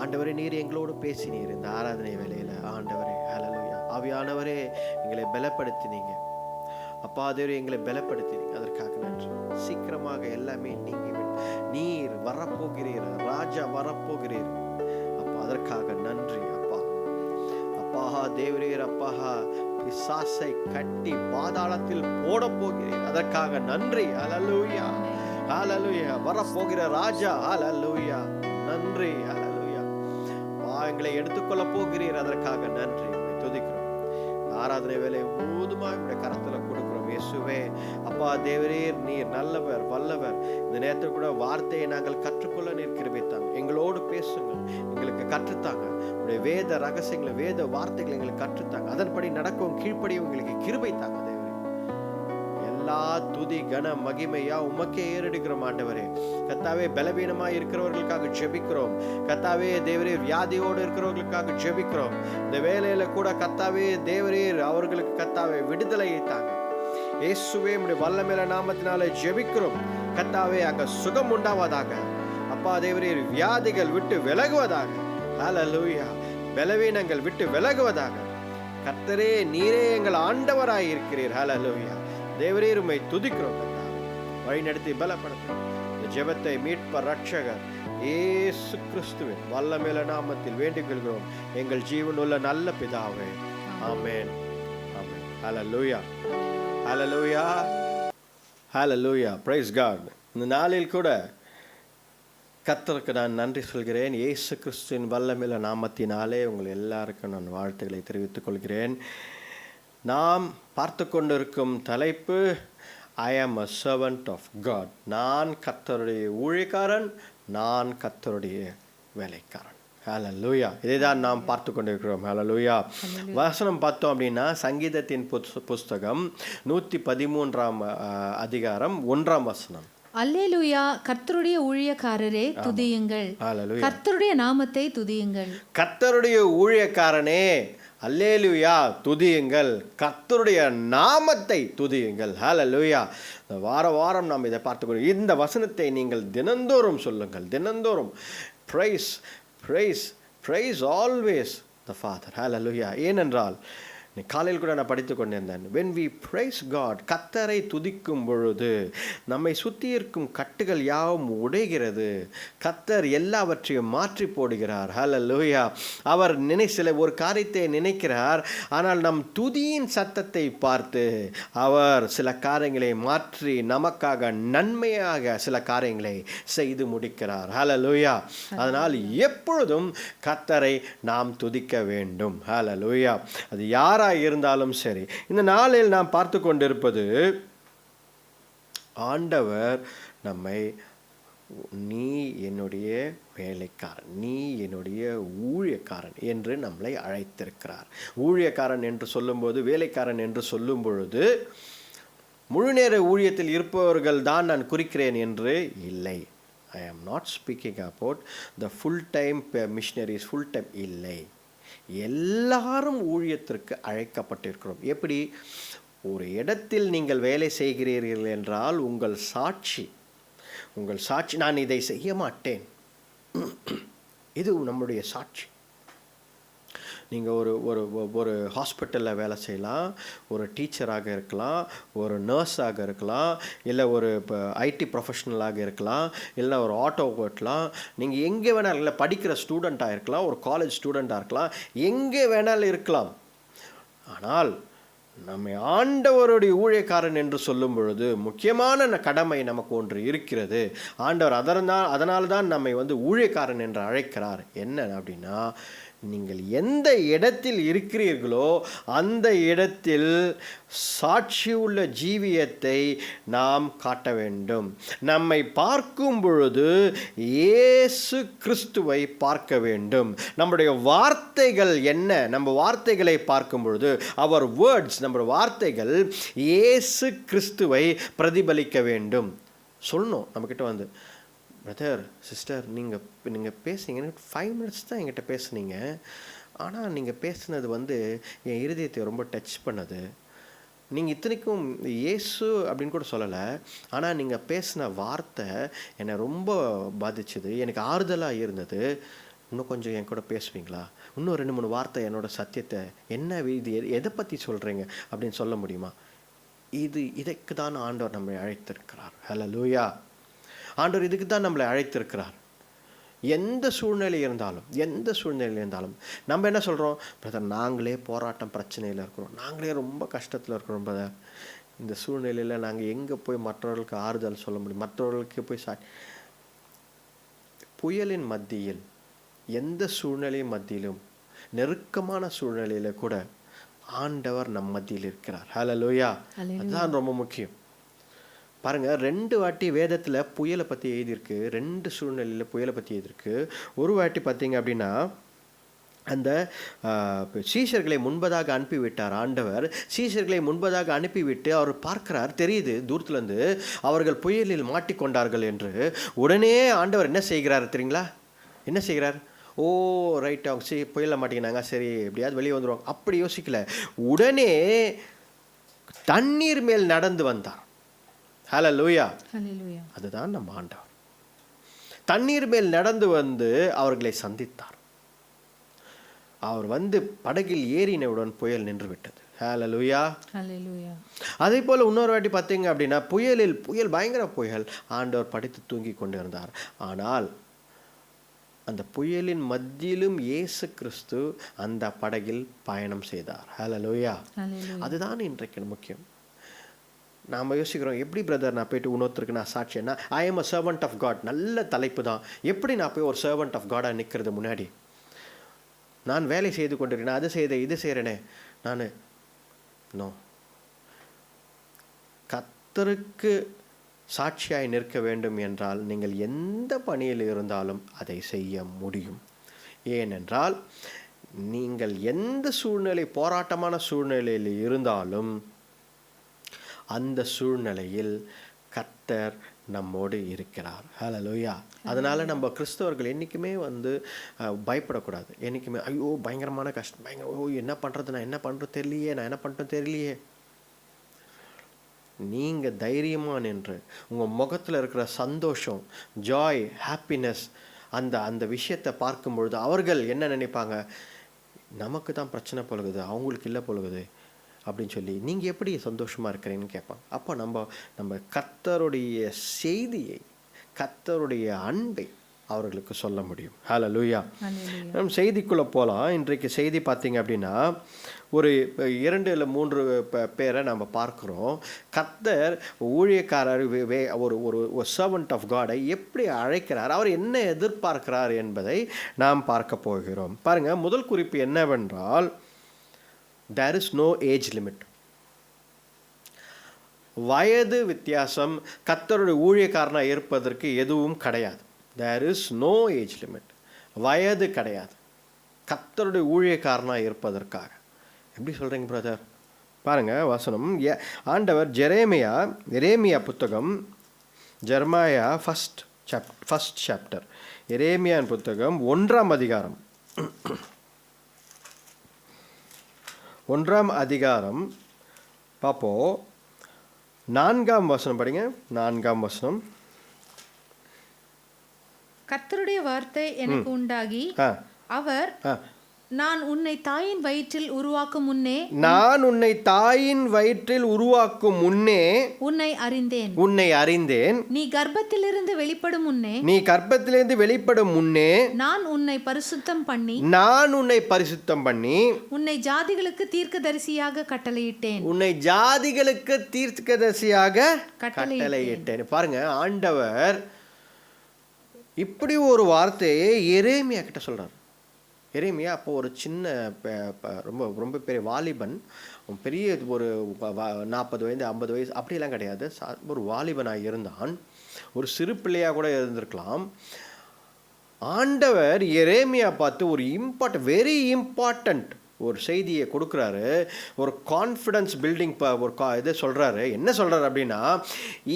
ஆண்டவரே, நீர் எங்களோடு பேசினீர் இந்த ஆராதனை வேலையில. ஆண்டவரே, ஹல்லேலூயா. ஆவியானவரே, எங்களை பலப்படுத்தினீங்க அப்பா. தேவரே, எங்களை பலப்படுத்தினீங்க. அதற்காக நன்றி. சீக்கிரமாக எல்லாமே நீங்கிவிடும். நீர் வரப்போகிறீர், ராஜா வரப்போகிறீர் அப்பா. அதற்காக நன்றி அப்பா. அப்பா தேவரீர், அப்பா பிசாசை கட்டி பாதாளத்தில் போட போகிறீர். அதற்காக நன்றி. ஹல்லேலூயா, ஹல்லேலூயா. வரப்போகிற ராஜா, ஹல்லேலூயா. நன்றி, ஹல்லேலூயா. எங்களை எடுத்துக்கொள்ள போகிறீர். அதற்காக நன்றி. துதிக்கிறோம். ஆராதனை வேலை முழுவதுமாய் உடைய கரத்துல கொடுக்கிறோம் இயேசுவே. அப்பா தேவரீர், நீர் நல்லவர், வல்லவர். இந்த நேரத்தில் கூட வார்த்தையை நாங்கள் கற்றுக்கொள்ள நீர் கிருபை தாங்க. எங்களோடு பேசுங்க, எங்களுக்கு கற்றுத்தாங்க. உடைய வேத ரகசியங்களை, வேத வார்த்தைகளை எங்களுக்கு கற்றுத்தாங்க. அதன்படி நடக்கவும் கீழ்ப்படியும் எங்களுக்கு கிருபை தாங்க. தேவரே, எல்லா துதி கன மகிமையா உமக்கே ஏறெடுக்கிறோம் ஆண்டவரே. கர்த்தாவே, பலவீனமாய் இருக்கிறவர்களுக்காக ஜெபிக்கிறோம். கர்த்தாவே தேவரே, வியாதியோடு இருக்கிறவர்களுக்காக ஜெபிக்கிறோம். இந்த வேலையில கூட கர்த்தாவே தேவரீர், அவர்களுக்கு கர்த்தாவே விடுதலையை தாங்க. இயேசுவே, உம்முடைய வல்லமையுள்ள நாமத்தினாலே ஜெபிக்கிறோம். கர்த்தாவே, அங்க சுகம் உண்டாவதாக. அப்பா தேவரீர், வியாதிகள் விட்டு விலகுவதாக. ஹல்லேலூயா. பலவீனங்கள் விட்டு விலகுவதாக. கர்த்தரே, நீரே எங்கள் ஆண்டவராய் இருக்கிறீர். ஹல்லேலூயா. தேவரீர், உம்மை துதிக்கிறோம். வழி நடத்தி பலப்படுத்தும். இந்த ஜெபத்தை மீட்பர் ரட்சகர் இயேசு கிறிஸ்துவின் வல்லமையுள்ள நாமத்தில் வேண்டிக் கொள்கிறோம் எங்கள் ஜீவனுள்ள நல்ல பிதாவே. Amen, amen. Hallelujah, hallelujah, hallelujah. Praise God. இந்த நாளில் கூட கர்த்தருக்கு நான் நன்றி சொல்கிறேன். இயேசு கிறிஸ்துவின் வல்லமையுள்ள நாமத்தினாலே உங்கள் எல்லாருக்கும் நான் வாழ்த்துக்களை தெரிவித்துக் கொள்கிறேன். நாம் பார்த்து கொண்டிருக்கும் தலைப்பு, I am a servant of God. நான் கர்த்தருடைய ஊழியக்காரன், நான் கர்த்தருடைய வேலைக்காரன். ஹல்லேலூயா. இதைதான் நாம் பார்த்து கொண்டிருக்கிறோம். ஹல்லேலூயா. வசனம் பார்த்தோம் அப்படின்னா, சங்கீதத்தின் புஸ்தகம் 113ஆம் அதிகாரம் 1ஆம் வசனம். அல்லேலூயா. கர்த்தருடைய ஊழியக்காரரே துதியுங்கள், கர்த்தருடைய நாமத்தை துதியுங்கள். கர்த்தருடைய ஊழியக்காரனே, அல்லேலூயா, துதியுங்கள், கர்த்தருடைய நாமத்தை துதியுங்கள். ஹல்லேலூயா. வாரம் நாம் இதை பார்த்துக்கொள்ளும். இந்த வசனத்தை நீங்கள் தினந்தோறும் சொல்லுங்கள். தினந்தோறும் praise, praise, praise always the Father. ஹல்லேலூயா. ஏனென்றால் காலையில் கூட நான் படித்து கொண்டிருந்தேன். when we praise God, கர்த்தரை துதிக்கும் பொழுது நம்மை சுற்றி இருக்கும் கட்டுகள் யாவும் உடைகிறது. கர்த்தர் எல்லாவற்றையும் மாற்றி போடுகிறார். ஹல்லேலூயா. அவர் சில ஒரு காரியத்தை நினைக்கிறார், ஆனால் நம் துதியின் சத்தத்தை பார்த்து அவர் சில காரியங்களை மாற்றி நமக்காக நன்மையாக சில காரியங்களை செய்து முடிக்கிறார். ஹல்லேலூயா. அதனால் எப்பொழுதும் கர்த்தரை நாம் துதிக்க வேண்டும். ஹல்லேலூயா. அது யாரா இருந்தாலும் சரி. இந்த நாளில் நாம் பார்த்து கொண்டிருப்பது, ஆண்டவர் நம்மை நீ என்னுடைய வேலைக்காரன், நீ என்னுடைய ஊழியக்காரன் என்று நம்மளை அழைத்திருக்கிறார். ஊழியக்காரன் என்று சொல்லும்போது, வேலைக்காரன் என்று சொல்லும் பொழுது முழு நேர ஊழியத்தில் இருப்பவர்கள் தான் நான் குறிக்கிறேன் என்று இல்லை. I am not speaking about the full-time missionaries, full-time இல்லை. எல்லாரும் ஊழியத்திற்கு அழைக்கப்பட்டிருக்கிறோம். எப்படி? ஒரு இடத்தில் நீங்கள் வேலை செய்கிறீர்கள் என்றால் உங்கள் சாட்சி நான் இதை செய்ய மாட்டேன், இது நம்முடைய சாட்சி. நீங்கள் ஒரு ஹாஸ்பிட்டலில் வேலை செய்யலாம், ஒரு டீச்சராக இருக்கலாம், ஒரு நர்ஸாக இருக்கலாம், இல்லை ஒரு ஐடி ப்ரொஃபஷனலாக இருக்கலாம், இல்லை ஒரு ஆட்டோ ஓட்டலாம், நீங்கள் எங்கே வேணாலும், இல்லை படிக்கிற ஸ்டூடெண்ட்டாக இருக்கலாம், ஒரு காலேஜ் ஸ்டூடெண்ட்டாக இருக்கலாம், எங்கே வேணாலும் இருக்கலாம். ஆனால் நம்மை ஆண்டவருடைய ஊழியக்காரன் என்று சொல்லும் பொழுது முக்கியமான கடமை நமக்கு ஒன்று இருக்கிறது. ஆண்டவர் அதனால்தான் நம்மை ஊழியக்காரன் என்று அழைக்கிறார். என்ன அப்படின்னா, நீங்கள் எந்த இடத்தில் இருக்கிறீர்களோ அந்த இடத்தில் சாட்சியுள்ள ஜீவியத்தை நாம் காட்ட வேண்டும். நம்மை பார்க்கும் பொழுது இயேசு கிறிஸ்துவை பார்க்க வேண்டும். நம்முடைய வார்த்தைகள் என்ன? நம்ம வார்த்தைகளை பார்க்கும் பொழுது அவர் வேர்ட்ஸ், நம்முடைய வார்த்தைகள் இயேசு கிறிஸ்துவை பிரதிபலிக்க வேண்டும். சொல்லணும் நம்மக்கிட்ட பிரதர், சிஸ்டர், நீங்கள் பேசுனீங்க, 5 minutes தான் என்கிட்ட பேசுனீங்க, ஆனால் நீங்கள் பேசுனது என் இருதயத்தை ரொம்ப டச் பண்ணது. நீங்கள் இத்தனைக்கும் இயேசு அப்படின்னு கூட சொல்லலை, ஆனால் நீங்கள் பேசின வார்த்தை என்னை ரொம்ப பாதிச்சுது, எனக்கு ஆறுதலாக இருந்தது. இன்னும் கொஞ்சம் என் கூட பேசுவீங்களா? இன்னும் 2-3 வார்த்தை என்னோட சத்தியத்தை, என்ன இது எதை பற்றி சொல்கிறீங்க அப்படின்னு சொல்ல முடியுமா? இதற்கு தான் ஆண்டவர் நம்மை அழைத்திருக்கிறார். ஹல்லேலூயா. ஆண்டவர் இதுக்கு தான் நம்மளை அழைத்திருக்கிறார். எந்த சூழ்நிலை இருந்தாலும் நம்ம என்ன சொல்கிறோம்? பிரதர், நாங்களே போராட்டம் பிரச்சனையில் இருக்கிறோம், நாங்களே ரொம்ப கஷ்டத்தில் இருக்கிறோம் பிரதர். இந்த சூழ்நிலையில் நாங்கள் எங்கே போய் மற்றவர்களுக்கு ஆறுதல் சொல்ல முடியும்? மற்றவர்களுக்கு போய் புயலின் மத்தியில், எந்த சூழ்நிலை மத்தியிலும், நெருக்கமான சூழ்நிலையில் கூட ஆண்டவர் நம் மத்தியில் இருக்கிறார். ஹல்லேலூயா. அதுதான் ரொம்ப முக்கியம். பாருங்கள், 2 வாட்டி வேதத்தில் புயலை பற்றி எழுதியிருக்கு, 2 சூழ்நிலையில் புயலை பற்றி எழுதியிருக்கு. ஒரு வாட்டி பார்த்தீங்க அப்படின்னா, அந்த சீஷர்களை முன்பதாக அனுப்பிவிட்டார் ஆண்டவர். சீஷர்களை முன்பதாக அனுப்பிவிட்டு அவர் பார்க்கிறார், தெரியுது தூரத்துலேருந்து அவர்கள் புயலில் மாட்டிக்கொண்டார்கள் என்று. உடனே ஆண்டவர் என்ன செய்கிறார் தெரியுங்களா? என்ன செய்கிறார்? ஓ ரைட், அவங்க புயலில் மாட்டிக்கினாங்க, சரி எப்படியாவது வெளியே வந்துடுவாங்க, அப்படி யோசிக்கல. உடனே தண்ணீர் மேல் நடந்து வந்தார். ஹல்லேலூயா. அதுதான் நம்ம ஆண்டவர். தண்ணீர் மேல் நடந்து அவர்களை சந்தித்தார். அவர் படகில் ஏறினவுடன் புயல் நின்று விட்டது. ஹல்லேலூயா. அதே போல இன்னொரு வாட்டி பார்த்தீங்க அப்படின்னா, புயல் பயங்கர புயல், ஆண்டவர் படுத்து தூங்கி கொண்டு இருந்தார். ஆனால் அந்த புயலின் மத்தியிலும் இயேசு கிறிஸ்து அந்த படகில் பயணம் செய்தார். ஹல்லேலூயா. அதுதான் இன்றைக்கு முக்கியம். நாம் யோசிக்கிறோம், எப்படி பிரதர் நான் போய்ட்டு இன்னொருத்தருக்கு நான் சாட்சியன்னா, I am a servant of God. நல்ல தலைப்பு தான். எப்படி நான் போய் ஒரு சர்வன்ட் ஆஃப் காடாக நிற்கிறது? முன்னாடி நான் வேலை செய்து கொண்டிருக்கேன், அது செய்த இது செய்கிறேனே நான். நோ, கர்த்தருக்கு சாட்சியாய் நிற்க வேண்டும் என்றால் நீங்கள் எந்த பணியில் இருந்தாலும் அதை செய்ய முடியும். ஏனென்றால் நீங்கள் எந்த சூழ்நிலை, போராட்டமான சூழ்நிலையில் இருந்தாலும் அந்த சூழ்நிலையில் கர்த்தர் நம்மோடு இருக்கிறார். ஹல்லேலூயா. அதனால் நம்ம கிறிஸ்தவர்கள் என்றைக்குமே பயப்படக்கூடாது. என்றைக்குமே ஐயோ பயங்கரமான கஷ்டம், என்ன பண்ணுறது, நான் என்ன பண்ணுறது தெரியலையே. நீங்கள் தைரியமாக நின்று உங்கள் முகத்தில் இருக்கிற சந்தோஷம், ஜாய், ஹாப்பினஸ், அந்த விஷயத்தை பார்க்கும்பொழுது அவர்கள் என்ன நினைப்பாங்க? நமக்கு தான் பிரச்சனை பொழுகுது, அவங்களுக்கு இல்லை பொழுகுது அப்படின்னு சொல்லி நீங்கள் எப்படி சந்தோஷமாக இருக்கிறீங்கன்னு கேட்பாங்க. அப்போ நம்ம கர்த்தருடைய செய்தியை, கர்த்தருடைய அன்பை அவர்களுக்கு சொல்ல முடியும். ஹல்லேலூயா. நம்ம செய்திக்குள்ளே போகலாம். இன்றைக்கு செய்தி பார்த்தீங்க அப்படின்னா ஒரு 2 இல்லை 3 பேரை நம்ம பார்க்குறோம். கர்த்தர் ஊழியக்காரர் ஒரு சர்வன்ட் ஆஃப் காடை எப்படி அழைக்கிறார், அவர் என்ன எதிர்பார்க்கிறார் என்பதை நாம் பார்க்க போகிறோம். பாருங்கள், முதல் குறிப்பு என்னவென்றால் there is no age limit. வயது வித்தியாசம் கர்த்தருடைய ஊழியக்காரனாக இருப்பதற்கு எதுவும் கிடையாது. there is no age limit. வயது கிடையாது கர்த்தருடைய ஊழியக்காரனாக இருப்பதற்காக. எப்படி சொல்கிறீங்க பிரதர்? பாருங்கள் வசனம். ஆண்டவர் எரேமியா புத்தகம், ஜெர்மாயா ஃபர்ஸ்ட் சாப்டர், எரேமியான் புத்தகம் 1ஆம் அதிகாரம் 1ஆம் அதிகாரம் பார்ப்போம். 4ஆம் வசனம் படிங்க. 4ஆம் வசனம். கர்த்தருடைய வார்த்தை எனக்கு உண்டாகி, அவர் நான் உன்னை தாயின் வயிற்றில் உருவாக்கும் முன்னே உன்னை அறிந்தேன். நீ கர்ப்பத்திலிருந்து வெளிப்படும் முன்னே நான் உன்னை பரிசுத்தம் பண்ணி உன்னை ஜாதிகளுக்கு தீர்க்கதரிசியாக கட்டளையிட்டேன். பாருங்க, ஆண்டவர் இப்படி ஒரு வார்த்தையை எரேமியா கிட்ட சொல்றார். எரேமியா அப்போ ஒரு சின்ன ரொம்ப ரொம்ப பெரிய வாலிபன், பெரிய ஒரு 40 வயது 50 வயசு அப்படிலாம் கிடையாது, ஒரு வாலிபனாக இருந்தான். ஒரு சிறு பிள்ளையாக கூட இருந்திருக்கலாம். ஆண்டவர் எரேமியா பார்த்து ஒரு வெரி இம்பார்ட்டண்ட் ஒரு செய்தியை கொடுக்குறாரு. ஒரு கான்ஃபிடன்ஸ் பில்டிங் இதை சொல்கிறாரு. என்ன சொல்கிறாரு அப்படின்னா,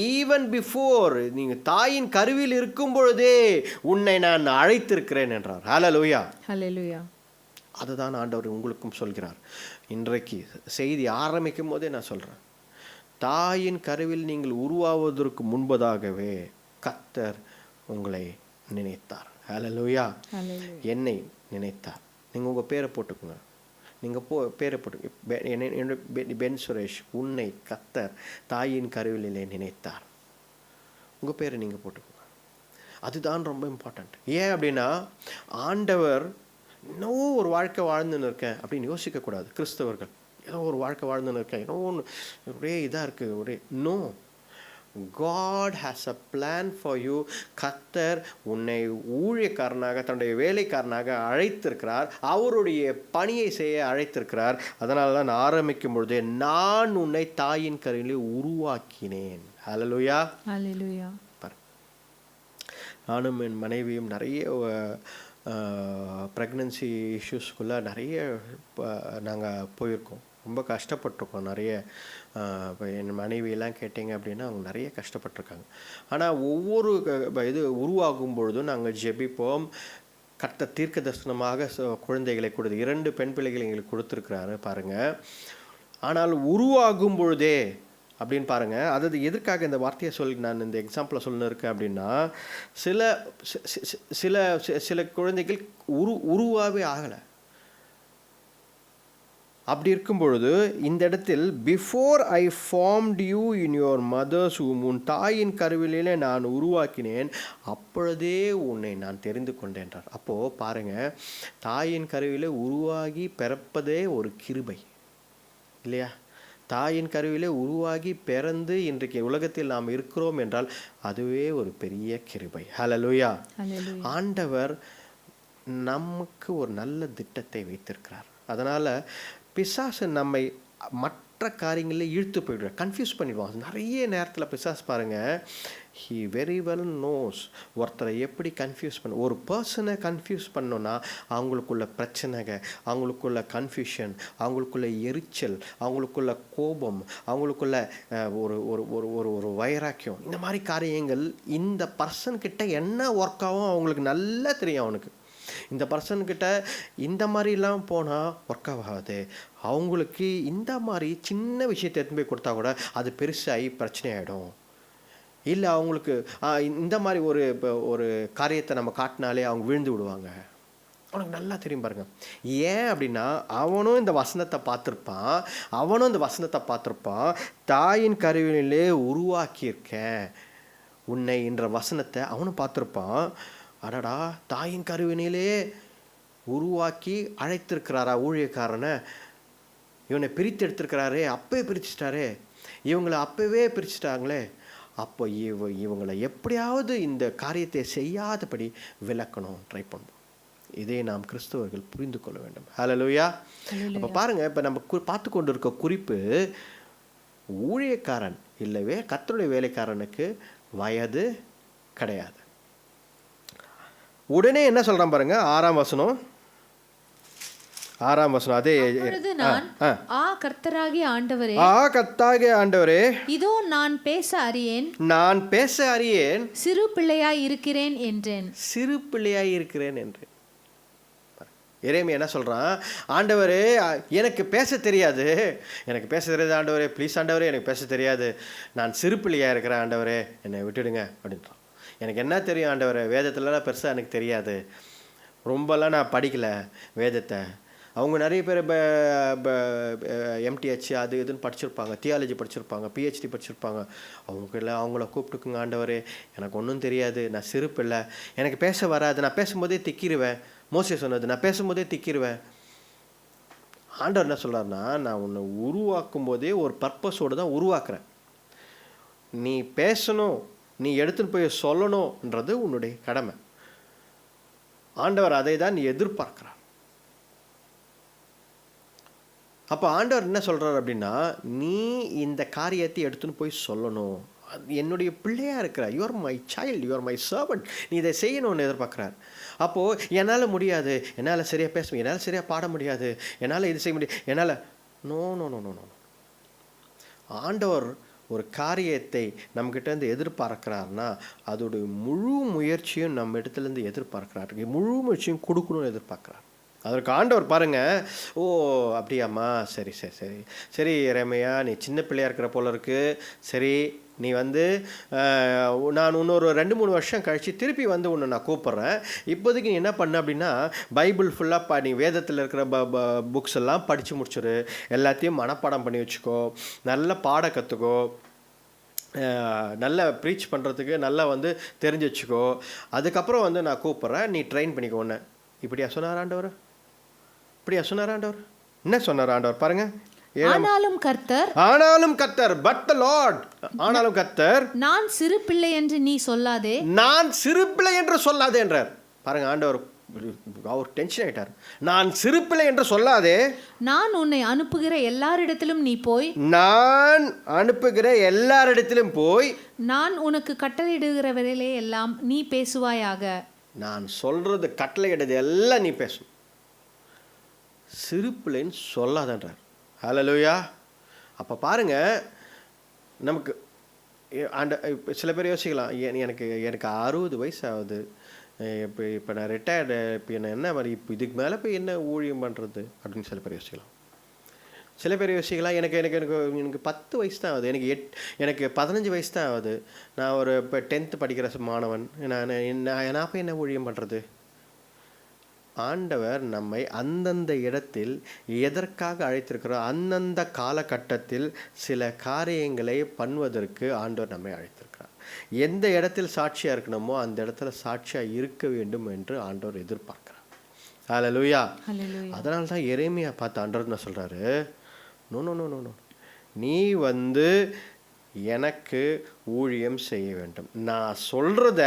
ஈவன் பிஃபோர் நீங்கள் தாயின் கருவில் இருக்கும் பொழுதே உன்னை நான் அழைத்திருக்கிறேன் என்றார். ஹல்லேலூயா. ஹல்லேலூயா. அதுதான் ஆண்டவர் உங்களுக்கும் சொல்கிறார். இன்றைக்கு செய்தி ஆரம்பிக்கும் போதே நான் சொல்கிறேன், தாயின் கருவில் நீங்கள் உருவாவதற்கு முன்பதாகவே கர்த்தர் உங்களை நினைத்தார். ஹல்லேலூயா. என்னை நினைத்தார். நீங்கள் உங்கள் பேரை போட்டுக்கோங்க. நீங்கள் பேரை போட்டு பென் சுரேஷ், உன்னை கர்த்தர் தாயின் கருவிலே நினைத்தார். உங்கள் பேரை நீங்கள் போட்டுக்கோங்க. அதுதான் ரொம்ப இம்பார்ட்டண்ட். ஏன் அப்படின்னா, ஆண்டவர் இன்னும் ஒரு வாழ்க்கை வாழ்ந்துன்னு இருக்கேன் அப்படின்னு யோசிக்கக்கூடாது. கிறிஸ்தவர்கள் ஏதோ ஒரு வாழ்க்கை வாழ்ந்துன்னு இருக்கேன், ஏதோ ஒன்று ஒரே இதாக இருக்குது, ஒரே no. God has a plan for you. கர்த்தர் உன்னை ஊழியக்காரனாக, தன்னுடைய வேலைக்காரனாக அழைத்திருக்கிறார். அவருடைய பணியை செய்ய அழைத்திருக்கிறார். அதனால தான் ஆரம்பிக்கும் பொழுது நான் உன்னை தாயின் கருவிலே உருவாக்கினேன். ஹல்லேலூயா. ஹல்லேலூயா. நானும் என் மனைவியும் நிறைய ப்ரெக்னன்சி இஷ்யூஸ்குள்ளே நிறைய நாங்கள் போயிருக்கோம். ரொம்ப கஷ்டப்பட்டிருக்கோம் நிறைய. இப்போ என் மனைவியெல்லாம் கேட்டிங்க அப்படின்னா அவங்க நிறைய கஷ்டப்பட்டிருக்காங்க. ஆனால் ஒவ்வொரு இது உருவாகும் பொழுதும் நாங்கள் ஜெபிப்போம். கர்த்தர் தீர்க்க தரிசனமாக குழந்தைகளை கொடுத்து 2 பெண் பிள்ளைகளை எங்களுக்கு கொடுத்துருக்குறாரு பாருங்கள். ஆனால் உருவாகும் பொழுதே அப்படின்னு பாருங்கள், அதாவது எதற்காக இந்த வார்த்தையை சொல்லி நான் இந்த எக்ஸாம்பிளை சொல்லணும் இருக்கேன் அப்படின்னா, சில குழந்தைகள் உருவாகவே ஆகலை. அப்படி இருக்கும் பொழுது இந்த இடத்தில் before I formed you in your mother's womb, உன் தாயின் கருவிலே நான் உருவாக்கினேன், அப்பொழுதே உன்னை நான் தெரிந்து கொண்டேன்றார். அப்போது பாருங்கள், தாயின் கருவிலே உருவாகி பிறப்பதே ஒரு கிருபை இல்லையா? தாயின் கருவிலே உருவாகி பிறந்து இன்றைக்கு உலகத்தில் நாம் இருக்கிறோம் என்றால் அதுவே ஒரு பெரிய கிருபை. ஹல்லேலூயா. ஆண்டவர் நமக்கு ஒரு நல்ல திட்டத்தை வைத்திருக்கிறார். அதனால் பிசாசு நம்மை மற்ற காரியங்களில் இழுத்து போயிடுவார், கன்ஃபியூஸ் பண்ணிடுவான். நிறைய நேரத்தில் பிசாசு பாருங்கள், ஹீ வெரி வெல் நோஸ் ஒருத்தரை எப்படி கன்ஃபியூஸ் பண்ண. ஒரு பர்சனை கன்ஃபியூஸ் பண்ணோன்னா அவங்களுக்குள்ள பிரச்சனைங்க, அவங்களுக்குள்ள கன்ஃபியூஷன், அவங்களுக்குள்ள எரிச்சல், அவங்களுக்குள்ள கோபம், அவங்களுக்குள்ள ஒரு ஒரு ஒரு ஒரு வைராக்கியம், இந்த மாதிரி காரியங்கள் இந்த பர்சன்கிட்ட என்ன ஒர்க் ஆகும் அவங்களுக்கு நல்லா தெரியும். அவனுக்கு இந்த பர்சன்கிட்ட இந்த மாதிரிலாம் போனால் ஒர்க் ஆகாது, அவங்களுக்கு இந்த மாதிரி சின்ன விஷயத்தை எடுத்து போய் கொடுத்தா கூட அது பெருசாகி பிரச்சனை ஆகிடும். இல்லை அவங்களுக்கு இந்த மாதிரி ஒரு காரியத்தை நம்ம காட்டினாலே அவங்க விழுந்து விடுவாங்க. உனக்கு நல்லா தெரியும் பாருங்க. ஏன் அப்படின்னா அவனும் இந்த வசனத்தை பார்த்துருப்பான். தாயின் கருவினிலே உருவாக்கியிருக்கேன் உன்னை என்ற வசனத்தை அவனும் பார்த்துருப்பான். அடடா, தாயின் கருவினிலே உருவாக்கி அழைத்திருக்கிறாரா ஊழியக்காரனை, இவனை பிரித்து எடுத்திருக்கிறாரே, அப்பவே பிரிச்சுட்டாரே, இவங்களை அப்பவே பிரிச்சுட்டாங்களே, அப்போ இவங்களை எப்படியாவது இந்த காரியத்தை செய்யாதபடி விளக்கணும், ட்ரை பண்ணுவோம். இதை நாம் கிறிஸ்தவர்கள் புரிந்து கொள்ள வேண்டும். ஹல்லேலூயா. அப்போ பாருங்க, இப்போ நம்ம பார்த்து கொண்டு இருக்க குறிப்பு ஊழியக்காரன் இல்லவே கர்த்தருடைய வேலைக்காரனுக்கு வயது கிடையாது. உடனே என்ன சொல்றான் பாருங்க, 6ஆம் வசனம். அதே நான் கர்த்தராகிய ஆண்டவரே, இதோ நான் பேச அறியேன், சிறு பிள்ளையாய் இருக்கிறேன் என்றேன். எரேமியா என்ன சொல்றான், ஆண்டவரே எனக்கு பேச தெரியாது ஆண்டவரே, ப்ளீஸ் ஆண்டவரே எனக்கு பேச தெரியாது, நான் சிறு பிள்ளையாக இருக்கிறேன் ஆண்டவரே, என்னை விட்டுடுங்க அப்படின்றான். எனக்கு என்ன தெரியும் ஆண்டவரே, வேதத்துலலாம் பெருசாக எனக்கு தெரியாது, ரொம்பலாம் நான் படிக்கலை வேதத்தை. அவங்க நிறைய பேர் எம்டிஹெச் அது இதுன்னு படிச்சிருப்பாங்க, தியாலஜி படிச்சிருப்பாங்க, பிஹெச்டி படிச்சிருப்பாங்க. அவங்கள கூப்பிட்டுக்குங்க ஆண்டவரே, எனக்கு ஒன்றும் தெரியாது, நான் சிறு பிள்ளை, எனக்கு பேச வராது, நான் பேசும்போதே திக்கிடுவேன். மோசே சொன்னது, நான் பேசும்போதே திக்கிடுவேன். ஆண்டவர் என்ன சொல்கிறாருன்னா, நான் உன்னை உருவாக்கும் போதே ஒரு பர்பஸோடு தான் உருவாக்குறேன். நீ பேசணும், நீ எடுத்துன்னு போய் சொல்லணுன்றது உன்னுடைய கடமை. ஆண்டவர் அதை தான் நீ எதிர்பார்க்கிறார். அப்போ ஆண்டவர் என்ன சொல்கிறார் அப்படின்னா, நீ இந்த காரியத்தை எடுத்துன்னு போய் சொல்லணும், என்னுடைய பிள்ளையாக இருக்கிற, you are my child, you are my servant, நீ இதை செய்யணும்னு எதிர்பார்க்குறார். அப்போது என்னால் முடியாது, என்னால் சரியாக பேச, என்னால் சரியாக பாட முடியாது, என்னால் இது செய்ய முடியாது, என்னால் no no no no no ஆண்டவர் ஒரு காரியத்தை நம்மக்கிட்டேருந்து எதிர்பார்க்குறாருன்னா அதோடைய முழு முயற்சியும் நம்ம இடத்துலேருந்து எதிர்பார்க்குறாரு, முழு முயற்சியும் கொடுக்கணும்னு எதிர்பார்க்குறாரு. அதற்கு ஆண்டவர் பாருங்க, ஓ அப்படியாம்மா, சரி சரி சரி சரி எரேமியா, நீ சின்ன பிள்ளையாக இருக்கிற போல இருக்கு, சரி நீ நான் இன்னொரு 2-3 வருஷம் கழித்து திருப்பி உன்னை நான் கூப்பிட்றேன். இப்போதைக்கு நீ என்ன பண்ண அப்படின்னா, பைபிள் ஃபுல்லாக நீ வேதத்தில் இருக்கிற புக்ஸ் எல்லாம் படித்து முடிச்சிரு, எல்லாத்தையும் மனப்பாடம் பண்ணி வச்சுக்கோ, நல்ல பாட கற்றுக்கோ, நல்லா ப்ரீச் பண்ணுறதுக்கு நல்லா தெரிஞ்சு வச்சுக்கோ, அதுக்கப்புறம் நான் கூப்பிட்றேன், நீ ட்ரெயின் பண்ணிக்கோ ஒன்று. இப்படியா சொன்னார் ஆண்டவர்? என்ன சொன்னார் ஆண்டவர் பாருங்க. ஆனாலும் கர்த்தர், பட் தி லார்ட், ஆனாலும் கர்த்தர், நான் சிறு பிள்ளை என்று நீ சொல்லாதே, என்றார். பாருங்க, ஆண்டவர் அவர் டென்ஷன் ஆயிட்டார். நான் சிறு பிள்ளை என்று சொல்லாதே, நான் உன்னை அனுப்புகிற எல்லாரிடத்திலும் போய், நான் உனக்கு கட்டளையிடுகிறவர்களே எல்லாம் நீ பேசுவாயாக. நான் சொல்றது கட்டளையிடுறது எல்லாம் நீ பேசணும், சிறு பிள்ளைன்னு சொல்லாதன்றார். ஹல்லேலூயா. அப்போ பாருங்க, நமக்கு சில பேர் யோசிக்கலாம், எனக்கு 60 வயசு ஆகுது, இப்போ நான் ரிட்டையர்டு, இப்போ என்ன மாதிரி, இப்போ இதுக்கு மேலே போய் என்ன ஊழியம் பண்ணுறது அப்படின்னு சில பேர் யோசிக்கலாம். சில பேர் யோசிக்கலாம், எனக்கு 10 வயசு தான் ஆகுது, எனக்கு 15 வயசு தான் ஆகுது, நான் ஒரு இப்போ 10th படிக்கிற மாணவன், நான் போய் என்ன ஊழியம் பண்ணுறது? ஆண்டவர் நம்மை அந்தந்த இடத்தில் எதற்காக அழைத்திருக்கிறோம், அந்தந்த காலகட்டத்தில் சில காரியங்களை பண்ணுவதற்கு ஆண்டவர் நம்மை அழைத்திருக்கிறார். எந்த இடத்தில் சாட்சியாக இருக்கணுமோ அந்த இடத்துல சாட்சியாக இருக்க வேண்டும் என்று ஆண்டவர் எதிர்பார்க்கிறார். ஹல்லேலூயா. அதனால தான் எரேமியா பார்த்து ஆண்டவர் என்ன சொல்கிறாரு, no no no no no, நீ எனக்கு ஊழியம் செய்ய வேண்டும், நான் சொல்கிறத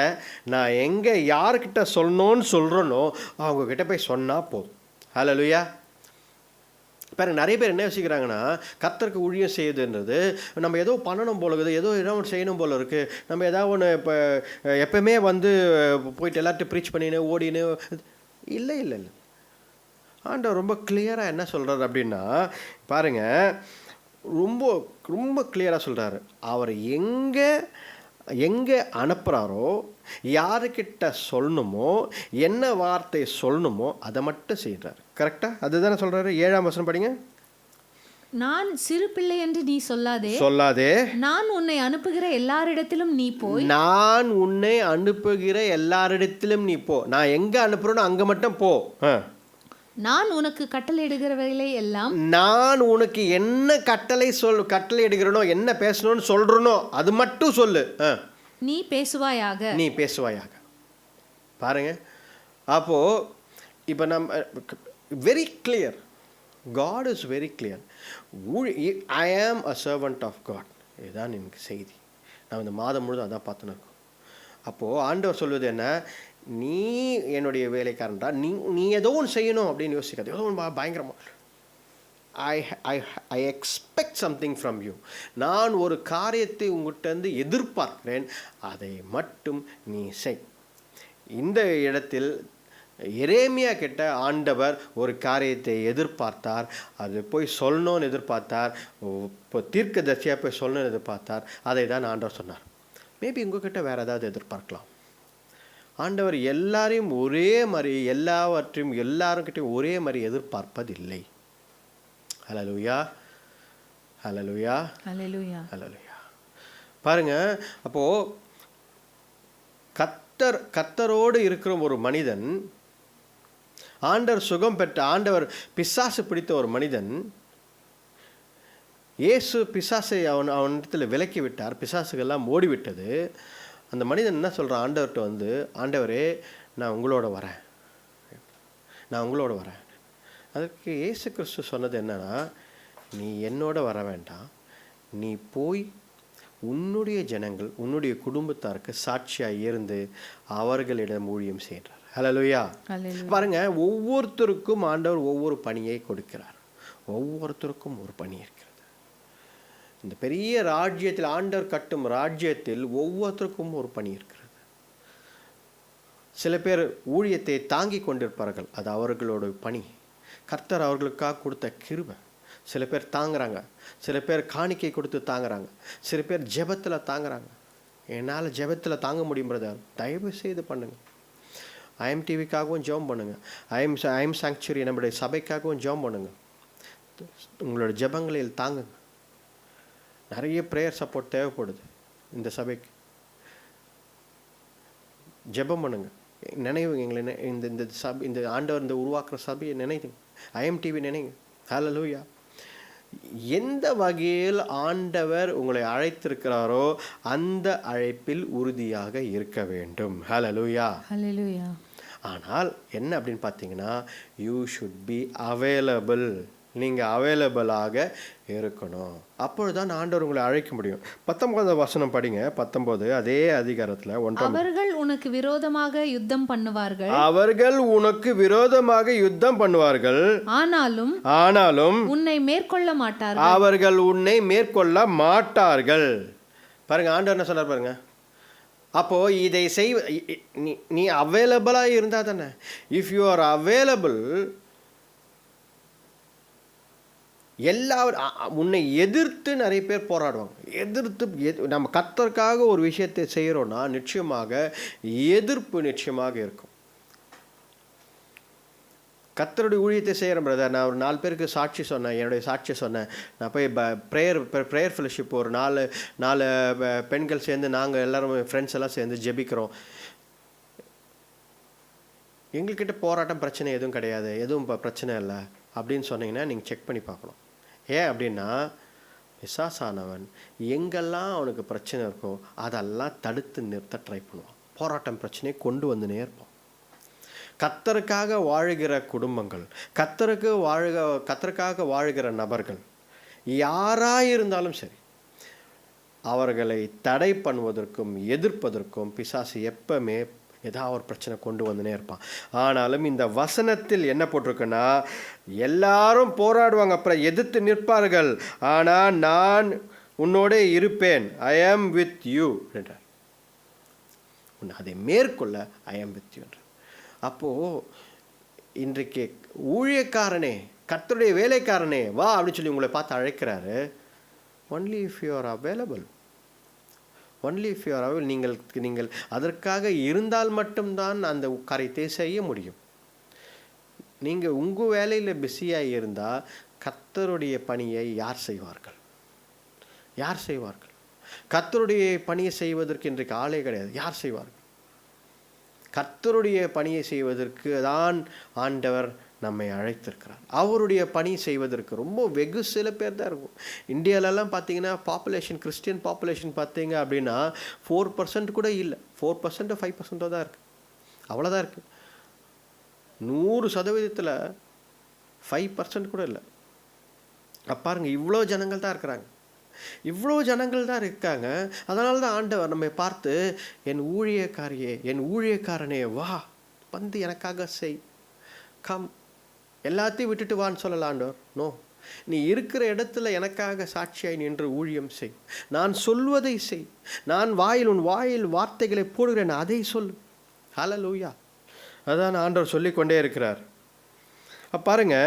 நான் எங்கே யார்கிட்ட சொல்லணும்னு சொல்கிறேனோ அவங்கக்கிட்ட போய் சொன்னால் போதும். ஹல்லேலூயா. பாருங்க, நிறைய பேர் என்ன யோசிக்கிறாங்கன்னா, கர்த்தருக்கு ஊழியம் செய்யுதுன்றது நம்ம ஏதோ பண்ணணும் போல இருக்குது, ஏதோ ஒன்று செய்யணும் போல இருக்குது, நம்ம ஏதாவது ஒன்று இப்போ எப்பவுமே போயிட்டு எல்லார்ட்டும் ப்ரீச் பண்ணின்னு ஓடின்னு, இல்லை இல்லை இல்லை. ஆண்டவர் ரொம்ப கிளியராக என்ன சொல்கிறார் அப்படின்னா, பாருங்கள், ரொம்ப ரொம்ப கிளியராக சொல்கிறாரு, அவர் எங்கே அனுப்புகிறாரோ, யாருக்கிட்ட சொல்லணுமோ, என்ன வார்த்தை சொல்லணுமோ அதை மட்டும் செய்கிறார். கரெக்டாக அதுதானே சொல்கிறாரு. 7ஆம் வசனம் படிங்க. நான் சிறு பிள்ளை என்று நீ சொல்லாதே, சொல்லாதே. நான் உன்னை அனுப்புகிற எல்லாரிடத்திலும் நீ போய், நான் உன்னை அனுப்புகிற எல்லாரிடத்திலும் நீ போ. நான் எங்க அனுப்புறேனோ அங்க மட்டும் போ. நான் உனக்கு கட்டளையிடுகிறவைகளை எல்லாம், நான் உனக்கு என்ன கட்டளை எடுக்கிறனோ, என்ன பேசணும்னு சொல்றனோ அது மட்டும் சொல்லு. நீ பேசுவாயாக. நீ பேசுவாயாக. பாருங்க, அப்போ இப்போ நம்ம very clear. God is very clear. I am a servant of God. இதுதான் எனக்கு செய்தி. நான் இந்த மாதம் முழுதும் அதான் பார்த்துன்னு இருக்கோம். அப்போது ஆண்டவர் சொல்வது என்ன, நீ என்னுடைய வேலைக்காரன்டா, நீ ஏதோ ஒன்று செய்யணும் அப்படின்னு யோசிக்காது. ஏதோ ஒன்று பயங்கரமாக I expect something from you. நான் ஒரு காரியத்தை உங்கள்கிட்ட எதிர்பார்க்கிறேன், அதை மட்டும் நீ செய். இந்த இடத்தில் எரேமியா கிட்ட ஆண்டவர் ஒரு காரியத்தை எதிர்பார்த்தார், அது போய் சொல்லணும்னு எதிர்பார்த்தார், இப்போ தீர்க்கதரிசியாக போய் சொல்லணும்னு எதிர்பார்த்தார். அதை தான் ஆண்டவர் சொன்னார். மேபி உங்ககிட்ட வேறு ஏதாவது எதிர்பார்க்கலாம். ஆண்டவர் எல்லாரையும் ஒரே மாதிரி, எல்லாவற்றையும் எல்லாருக்கிட்டையும் ஒரே மாதிரி எதிர்பார்ப்பதில்லை. ஹல்லேலூயா, ஹல்லேலூயா, ஹல்லேலூயா, ஹல்லேலூயா. பாருங்க, அப்போது கர்த்தரோடு இருக்கிற ஒரு மனிதன், ஆண்டவர் சுகம் பெற்ற, ஆண்டவர் பிசாசு பிடித்த ஒரு மனிதன், இயேசு பிசாசை அவனிடத்தில் விலக்கி விட்டார், பிசாசுகள்லாம் ஓடிவிட்டது. அந்த மனிதன் என்ன சொல்கிறான் ஆண்டவர்கிட்ட ஆண்டவரே நான் உங்களோட வரேன், நான் உங்களோட வரேன். அதுக்கு இயேசு கிறிஸ்து சொன்னது என்னன்னா, நீ என்னோட வர வேண்டாம், நீ போய் உன்னுடைய ஜனங்கள், உன்னுடைய குடும்பத்தாருக்கு சாட்சியாக இருந்து அவர்களிடம் ஊழியம் செய்கிறார். ஹல்லேலூயா. பாருங்க, ஒவ்வொருத்தருக்கும் ஆண்டவர் ஒவ்வொரு பணியை கொடுக்கிறார். ஒவ்வொருத்தருக்கும் ஒரு பணி இருக்கிறது. இந்த பெரிய ராஜ்யத்தில், ஆண்டவர் கட்டும் ராஜ்யத்தில் ஒவ்வொருத்தருக்கும் ஒரு பணி இருக்கிறது. சில பேர் ஊழியத்தை தாங்கி கொண்டிருப்பார்கள், அது அவர்களோட பணி, கர்த்தர் அவர்களுக்காக கொடுத்த கிருபை. சில பேர் தாங்குறாங்க, சில பேர் காணிக்கை கொடுத்து தாங்குறாங்க, சில பேர் ஜெபத்தில் தாங்குறாங்க. என்னால் ஜெபத்தில் தாங்க முடியும் பிரதர், தயவு செய்து பண்ணுங்கள். ஐஎம் டிவிக்காகவும் ஜெபம் பண்ணுங்கள். ஐஎம் சாங்சுரி நம்முடைய சபைக்காகவும் ஜெபம் பண்ணுங்கள். உங்களோட ஜெபங்களில் தாங்குங்க. நிறைய ப்ரேயர் சப்போர்ட் தேவைப்படுது இந்த சபைக்கு. ஜெபம் பண்ணுங்க, நினைவுங்க எங்களை, இந்த சபை, இந்த ஆண்டவர் இந்த உருவாக்குற சபையை நினைவுங்க. ஐஎம் டிவி நினைங்க. ஹல்லேலூயா. எந்த வகையில் ஆண்டவர் உங்களை அழைத்திருக்கிறாரோ அந்த அழைப்பில் உறுதியாக இருக்க வேண்டும். ஹல்லேலூயா, ஹல்லேலூயா. ஆனால் என்ன அப்படின்னு பார்த்தீங்கன்னா, யூ ஷுட் பி அவைலபிள். நீங்கள் அவைலபிளாக இருக்கணும். அப்பொழுதுதான் ஆண்டவர் உங்களை அழைக்க முடியும். 19 வசனம் படிங்க. 19 அதே அதிகாரத்தில் 1. அவர்கள் உனக்கு விரோதமாக யுத்தம் பண்ணுவார்கள், அவர்கள் உனக்கு விரோதமாக யுத்தம் பண்ணுவார்கள், ஆனாலும் உன்னை மேற்கொள்ள மாட்டார்கள். அவர்கள் உன்னை மேற்கொள்ள மாட்டார்கள். பாருங்க, ஆண்டவர் என்ன சொன்னார் பாருங்க. அப்போ இதை நீ அவைலபிளாக இருந்தால் தானே. இஃப் யூ ஆர் அவைலபிள், உன்னை எதிர்த்து நிறைய பேர் போராடுவாங்க. நம்ம கர்த்தருக்காக ஒரு விஷயத்தை செய்கிறோன்னா நிச்சயமாக எதிர்ப்பு நிச்சயமாக இருக்கும். கர்த்தருடைய ஊழியத்தை செய்கிறேன் பிரதர், நான் ஒரு 4 பேருக்கு சாட்சி சொன்னேன், என்னுடைய சாட்சி சொன்னேன். நான் போய் ப்ரேயர் ஃபெலோஷிப் ஒரு 4 பெண்கள் சேர்ந்து நாங்கள் எல்லோரும் ஃப்ரெண்ட்ஸ் எல்லாம் சேர்ந்து ஜெபிக்கிறோம். எங்கள்கிட்ட போராட்டம் பிரச்சனை எதுவும் கிடையாது, எதுவும் பிரச்சனை இல்லை அப்படின்னு சொன்னீங்கன்னா நீங்கள் செக் பண்ணி பார்க்கணும். ஏன் அப்படின்னா, பிசாசானவன் எங்கெல்லாம் அவனுக்கு பிரச்சனை இருக்கோ அதெல்லாம் தடுத்து நிறுத்த ட்ரை பண்ணுவான். போராட்டம் பிரச்சனையை கொண்டு வந்துனே இருப்பான். கர்த்தருக்காக வாழுகிற குடும்பங்கள், கர்த்தருக்காக வாழுகிற நபர்கள் யாராக இருந்தாலும் சரி, அவர்களை தடை பண்ணுவதற்கும் எதிர்ப்பதற்கும் பிசாசு எப்பவுமே ஏதாவது ஒரு பிரச்சனை கொண்டு வந்துனே இருப்பான். ஆனாலும் இந்த வசனத்தில் என்ன போட்டிருக்குன்னா, எல்லாரும் போராடுவாங்க, அப்புறம் எதிர்த்து நிற்பார்கள், ஆனால் நான் உன்னோட இருப்பேன், ஐ ஆம் வித் யூ என்றார். அதை மேற்கொள்ள ஐ ஆம் வித் யூ என்றார். அப்போது இன்றைக்கு ஊழியக்காரனே, கர்த்தருடைய வேலைக்காரனே வா அப்படின்னு சொல்லி உங்களை பார்த்து அழைக்கிறாரு. Only if you are available, only if you are available. நீங்கள் அதற்காக இருந்தால் மட்டும்தான் அந்த காரியத்தை செய்ய முடியும். நீங்கள் உங்கள் வேலையில் பிஸியாக இருந்தால் கர்த்தருடைய பணியை யார் செய்வார்கள்? யார் செய்வார்கள்? கர்த்தருடைய பணியை செய்வதற்கு இன்றைக்கு ஆளே கிடையாது. யார் செய்வார்கள்? கர்த்தருடைய பணியை செய்வதற்கு தான் ஆண்டவர் நம்மை அழைத்திருக்கிறார். அவருடைய பணி செய்வதற்கு ரொம்ப வெகு சில பேர் தான் இருக்கும். இந்தியாவிலலாம் பார்த்தீங்கன்னா பாப்புலேஷன், கிறிஸ்டியன் பாப்புலேஷன் பார்த்தீங்க அப்படின்னா 4% கூட இல்லை. 4% 5% தான் இருக்குது. அவ்வளோதான் இருக்குது. 100% 5% கூட இல்லை. பாருங்க, இவ்வளோ ஜனங்கள் தான் இருக்கிறாங்க. இவ்வளோ ஜனங்கள் தான் இருக்காங்க. அதனால தான் ஆண்டவர் நம்மை பார்த்து, என் ஊழியக்காரியே, என் ஊழியக்காரனே, வா வந்து எனக்காக செய், கம், எல்லாத்தையும் விட்டுட்டு வான்னு சொல்லலாம் ஆண்டவர். நோ, நீ இருக்கிற இடத்துல எனக்காக சாட்சியாய் நின்று ஊழியம் செய். நான் சொல்வதை செய். நான் உன் வாயில் வார்த்தைகளை போடுகிறேன், அதை சொல். ஹல்லேலூயா. அதான் ஆண்டவர் சொல்லிக்கொண்டே இருக்கிறார். பாருங்க,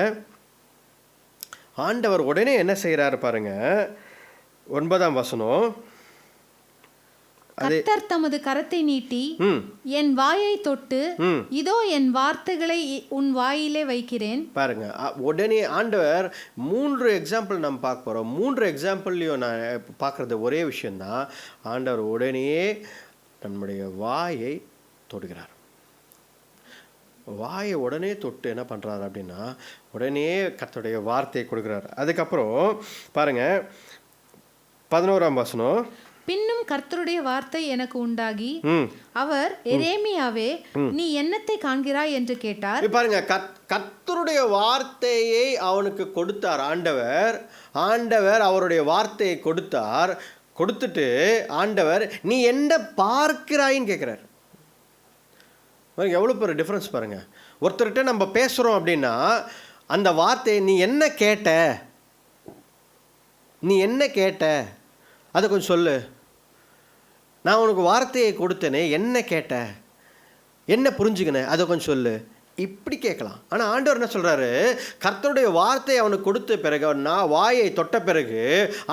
ஆண்டவர் உடனே என்ன செய்கிறார் பாருங்க. 9ஆம் வசனம். கர்த்தர் தமது கரத்தை நீட்டி என் வாயை தொட்டு, இதோ என் வார்த்தைகளை உன் வாயிலே வைக்கிறேன். பாருங்க, உடனே ஆண்டவர் 3 எக்ஸாம்பிள் நம்ம பார்க்க போறோம். 3 எக்ஸாம்பிள்லையும் நான் பார்க்குறது ஒரே விஷயந்தான். ஆண்டவர் உடனே நம்முடைய வாயை தொடுகிறார். வாயை உடனே தொட்டு என்ன பண்ணுறாரு அப்படின்னா, உடனே கர்த்தருடைய வார்த்தையை கொடுக்குறாரு. அதுக்கப்புறம் பாருங்க 11ஆம் வசனம். பின்னும் கர்த்தருடைய வார்த்தை எனக்கு உண்டாகி, அவர் எரேமியாவே, நீ என்னத்தை காண்கிறாய் என்று கேட்டார். பாருங்க, கர்த்தருடைய வார்த்தையை அவனுக்கு கொடுத்தார் ஆண்டவர். ஆண்டவர் அவருடைய வார்த்தையை கொடுத்தார். கொடுத்துட்டு ஆண்டவர், நீ என்ன பார்க்கிறாயின்னு கேட்குறார். பாருங்க, எவ்வளோ பெரிய டிஃப்ரென்ஸ் பாருங்க. ஒருத்தர்கிட்ட நம்ம பேசுகிறோம் அப்படின்னா அந்த வார்த்தையை, நீ என்ன கேட்ட, நீ என்ன கேட்ட, அதை கொஞ்சம் சொல்லு. நான் உனக்கு வார்த்தையை கொடுத்தேனே, என்ன கேட்ட, என்ன புரிஞ்சுக்கினேன், அதை கொஞ்சம் சொல்லு. இப்படி கேட்கலாம். ஆனால் ஆண்டவர் என்ன சொல்கிறாரு, கர்த்தருடைய வார்த்தையை அவனுக்கு கொடுத்த பிறகு, நான் வாயை தொட்ட பிறகு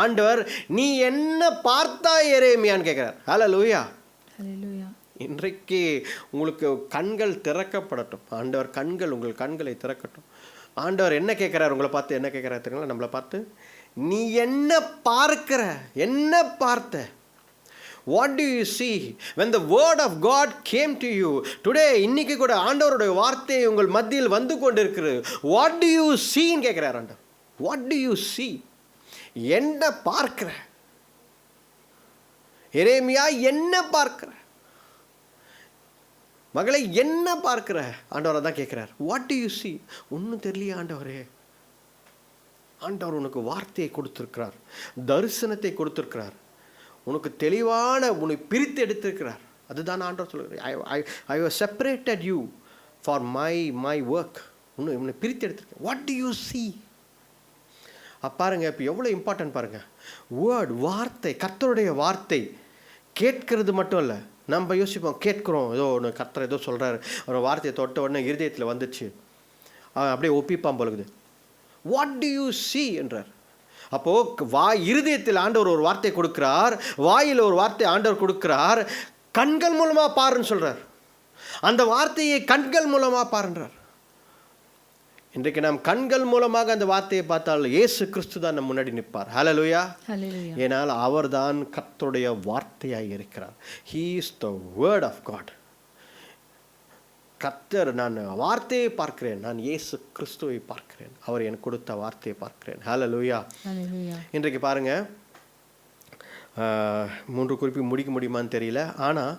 ஆண்டவர், நீ என்ன பார்த்தா எரேமியான்னு கேட்குறார். ஹல்லேலூயா. ஹல்லேலூயா. இன்றைக்கு உங்களுக்கு கண்கள் திறக்கப்படட்டும். ஆண்டவர் உங்கள் கண்களை திறக்கட்டும். ஆண்டவர் என்ன கேட்குறார் உங்களை பார்த்து? என்ன கேட்குறாரு தெரியுங்களா? நம்மளை பார்த்து, நீ என்ன பார்க்கிற, என்ன பார்த்த? What do you see when the word of God came to you today? இன்னைக்கு கூட ஆண்டவருடைய வார்த்தை உங்கள் மத்தியில் வந்து கொண்டிருக்கிறது. வாட் டு யூ சீன்னு கேட்குறார் ஆண்டவர். What do you see? என்ன பார்க்கிற எரேமியா? என்ன பார்க்கிற மகளை? என்ன பார்க்கிற? ஆண்டவரை தான் கேட்குறார். What do you see? ஒன்றும் தெரியலையா ஆண்டவரே? ஆண்டவர் உனக்கு வார்த்தையை கொடுத்துருக்கிறார், தரிசனத்தை கொடுத்துருக்கிறார், உனக்கு தெளிவான உன்னை பிரித்து எடுத்திருக்கிறார். அதுதான் ஆண்டவர் சொல்லுகிறார். I have separated you for my work. உன்னை பிரித்து எடுத்திருக்கேன். What do you see? பாருங்க, இப்போ எவ்வளோ இம்பார்ட்டன்ட் பாருங்க. வேர்ட், வார்த்தை, கர்த்தருடைய வார்த்தை கேட்கறது மட்டும் இல்லை. நம்ம யோசிப்போம், கேட்குறோம், ஏதோ ஒன்று கர்த்தர் ஏதோ சொல்கிறாரு, ஒரு வார்த்தையை தொட்ட உடனே இருதயத்தில் வந்துச்சு, அப்படியே ஒப்பிப்பான் பொழுது. வாட் டு யூ see என்றார். அப்போது இருதயத்தில் ஆண்டவர் ஒரு வார்த்தை கொடுக்கிறார், வாயில் ஒரு வார்த்தை ஆண்டவர் கொடுக்கிறார், கண்கள் மூலமாக பாருன்னு சொல்கிறார். அந்த வார்த்தையை கண்கள் மூலமாக பாருன்றார். இன்றைக்கு நாம் கண்கள் மூலமாக அந்த வார்த்தையை பார்த்தால் இயேசு கிறிஸ்து தான் நம்ம முன்னாடி நிற்பார். ஹல்லேலூயா. ஏனால் அவர் தான் கர்த்தருடைய வார்த்தையாக இருக்கிறார். He is the word of God. கர்த்தர், நான் வார்த்தையை பார்க்கிறேன், நான் இயேசு கிறிஸ்துவை பார்க்கிறேன், அவர் எனக்கு கொடுத்த வார்த்தையை பார்க்கிறேன். ஹல்லேலூயா. இன்றைக்கு பாருங்க, 3 குறிப்பு முடிக்க முடியுமான்னு தெரியல. ஆனால்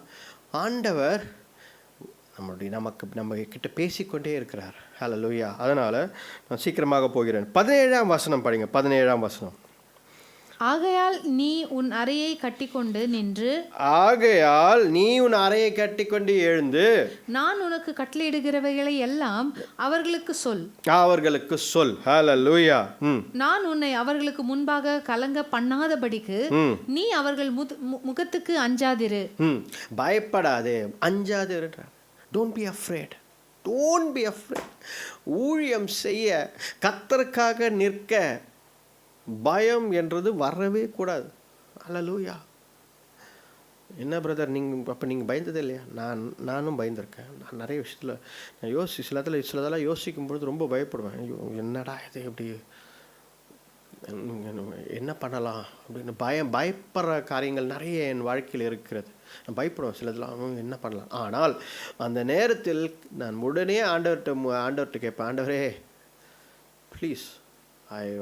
ஆண்டவர் நம்ம கிட்ட பேசிக்கொண்டே இருக்கிறார். ஹல்லேலூயா. அதனால் நான் சீக்கிரமாக போகிறேன். 17ஆம் வசனம் படிங்க. 17ஆம் வசனம். ஆகையால் நீ உன் அறையை கட்டிக்கொண்டு நின்று, ஆகையால் நீ உன் அறையை கட்டிக்கொண்டு எழுந்து, நான் உனக்கு கட்டளையிடுகிறவைகளை எல்லாம் அவர்களுக்கு சொல். அவர்களுக்கு சொல். ஹல்லேலூயா. நான் உன்னை அவர்களுக்கு முன்பாக கலங்க பண்ணாதபடிக்கு நீ அவர்கள் முகத்துக்கு அஞ்சாதிரு. பயப்படாதே, அஞ்சாதிரு. Don't be afraid. Don't be afraid. ஊழியம் செய்ய, கர்த்தருக்காக நிற்க பயம் என்றது வரவே கூடாது. ஹல்லேலூயா. என்ன பிரதர், நீங்கள் பயந்ததே இல்லையா? நானும் பயந்திருக்கேன். நான் நிறைய விஷயத்தில் நான் சிலதெல்லாம் யோசிக்கும் பொழுது ரொம்ப பயப்படுவேன். ஐயோ, என்னடா இது, எப்படி என்ன பண்ணலாம் அப்படின்னு பயப்படுற காரியங்கள் நிறைய என் வாழ்க்கையில் இருக்கிறது. நான் பயப்படுவேன் சிலதெல்லாம், என்ன பண்ணலாம். ஆனால் அந்த நேரத்தில் நான் உடனே ஆண்டவர்கிட்ட கேட்பேன், ஆண்டவரே please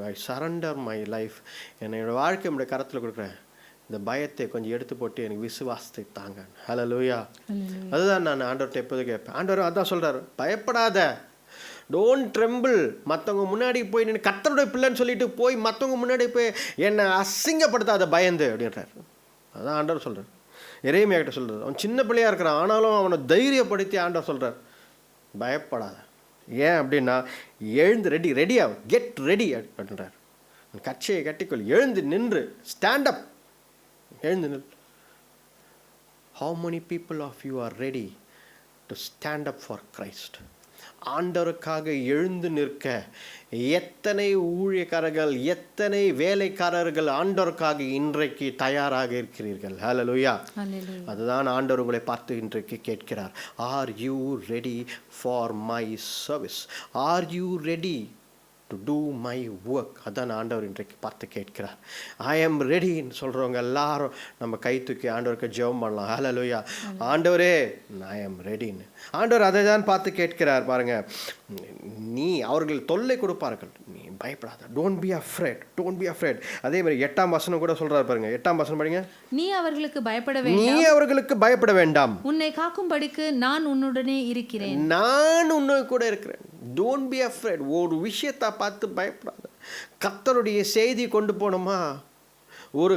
I surrender my life, என்னோடய வாழ்க்கை என்னுடைய கரத்தில் கொடுக்குறேன், இந்த பயத்தை கொஞ்சம் எடுத்து போட்டு எனக்கு விசுவாசத்தை தாங்க. ஹல்லேலூயா. அதுதான் நான் ஆண்டவர்கிட்ட எப்போதும் கேட்பேன். ஆண்டவர் அதான் சொல்கிறார், பயப்படாத, டோன்ட் ட்ரெம்பிள். மற்றவங்க முன்னாடி போய் நின்று கர்த்தருடைய பிள்ளைன்னு சொல்லிட்டு போய் மற்றவங்க முன்னாடி போய் என்னை அசிங்கப்படுத்தாத பயந்து அப்படின்றார். அதான் ஆண்டவர் சொல்கிறார். எரேமியா கிட்ட சொல்கிறார், அவன் சின்ன பிள்ளையாக இருக்கிறான், ஆனாலும் அவனை தைரியப்படுத்தி ஆண்டவர் சொல்கிறார், பயப்படாத. ஏன் அப்படின்னா, எழுந்து ரெடியாகும், கெட் ரெடி அப்படின்றார். கட்சியை கட்டிக்கொள், எழுந்து நின்று, ஸ்டாண்ட் அப், எழுந்து நில். How many people of you are ready to stand up for Christ? ஆண்டவருக்காக எழுந்து நிற்க எத்தனை ஊழியக்காரர்கள், எத்தனை வேலைக்காரர்கள் ஆண்டவருக்காக இன்றைக்கு தயாராக இருக்கிறீர்கள்? ஹல்லேலூயா. அதுதான் ஆண்டவர் உங்களை பார்த்து இன்றைக்கு கேட்கிறார். Are you ready for my service? Are you ready to do my work? அதான் ஆண்டவர் இன்றைக்கு பார்த்து கேட்கிறார். ஐ ஆம் ரெடின்னு சொல்கிறவங்க எல்லாரும் நம்ம கை தூக்கி ஆண்டவருக்கு ஜெபம் பண்ணலாம். ஹல்லேலூயா. ஆண்டவரே ஐ ஆம் ரெடின்னு ஆண்டவர் அதை தான் பார்த்து கேட்கிறார். பாருங்க, நீ அவர்கள் தொல்லை கொடுப்பார்கள், நீ பயப்படாத, don't be afraid, don't be afraid. அதே மாதிரி 8ஆம் வசனம் கூட சொல்றாரு பாருங்க. 8ஆம் வசனம் படிங்க. நீ அவர்களுக்கு பயப்பட வேண்டாம், உன்னை காக்கும்படிக்கு நான் உன்னுடனே இருக்கிறேன், நான் உன்னை கூட இருக்கிறேன். Don't be afraid. ஒரு விஷயத்தை பார்த்து பயப்படாத. கர்த்தருடைய செய்தி கொண்டு போனோமா, ஒரு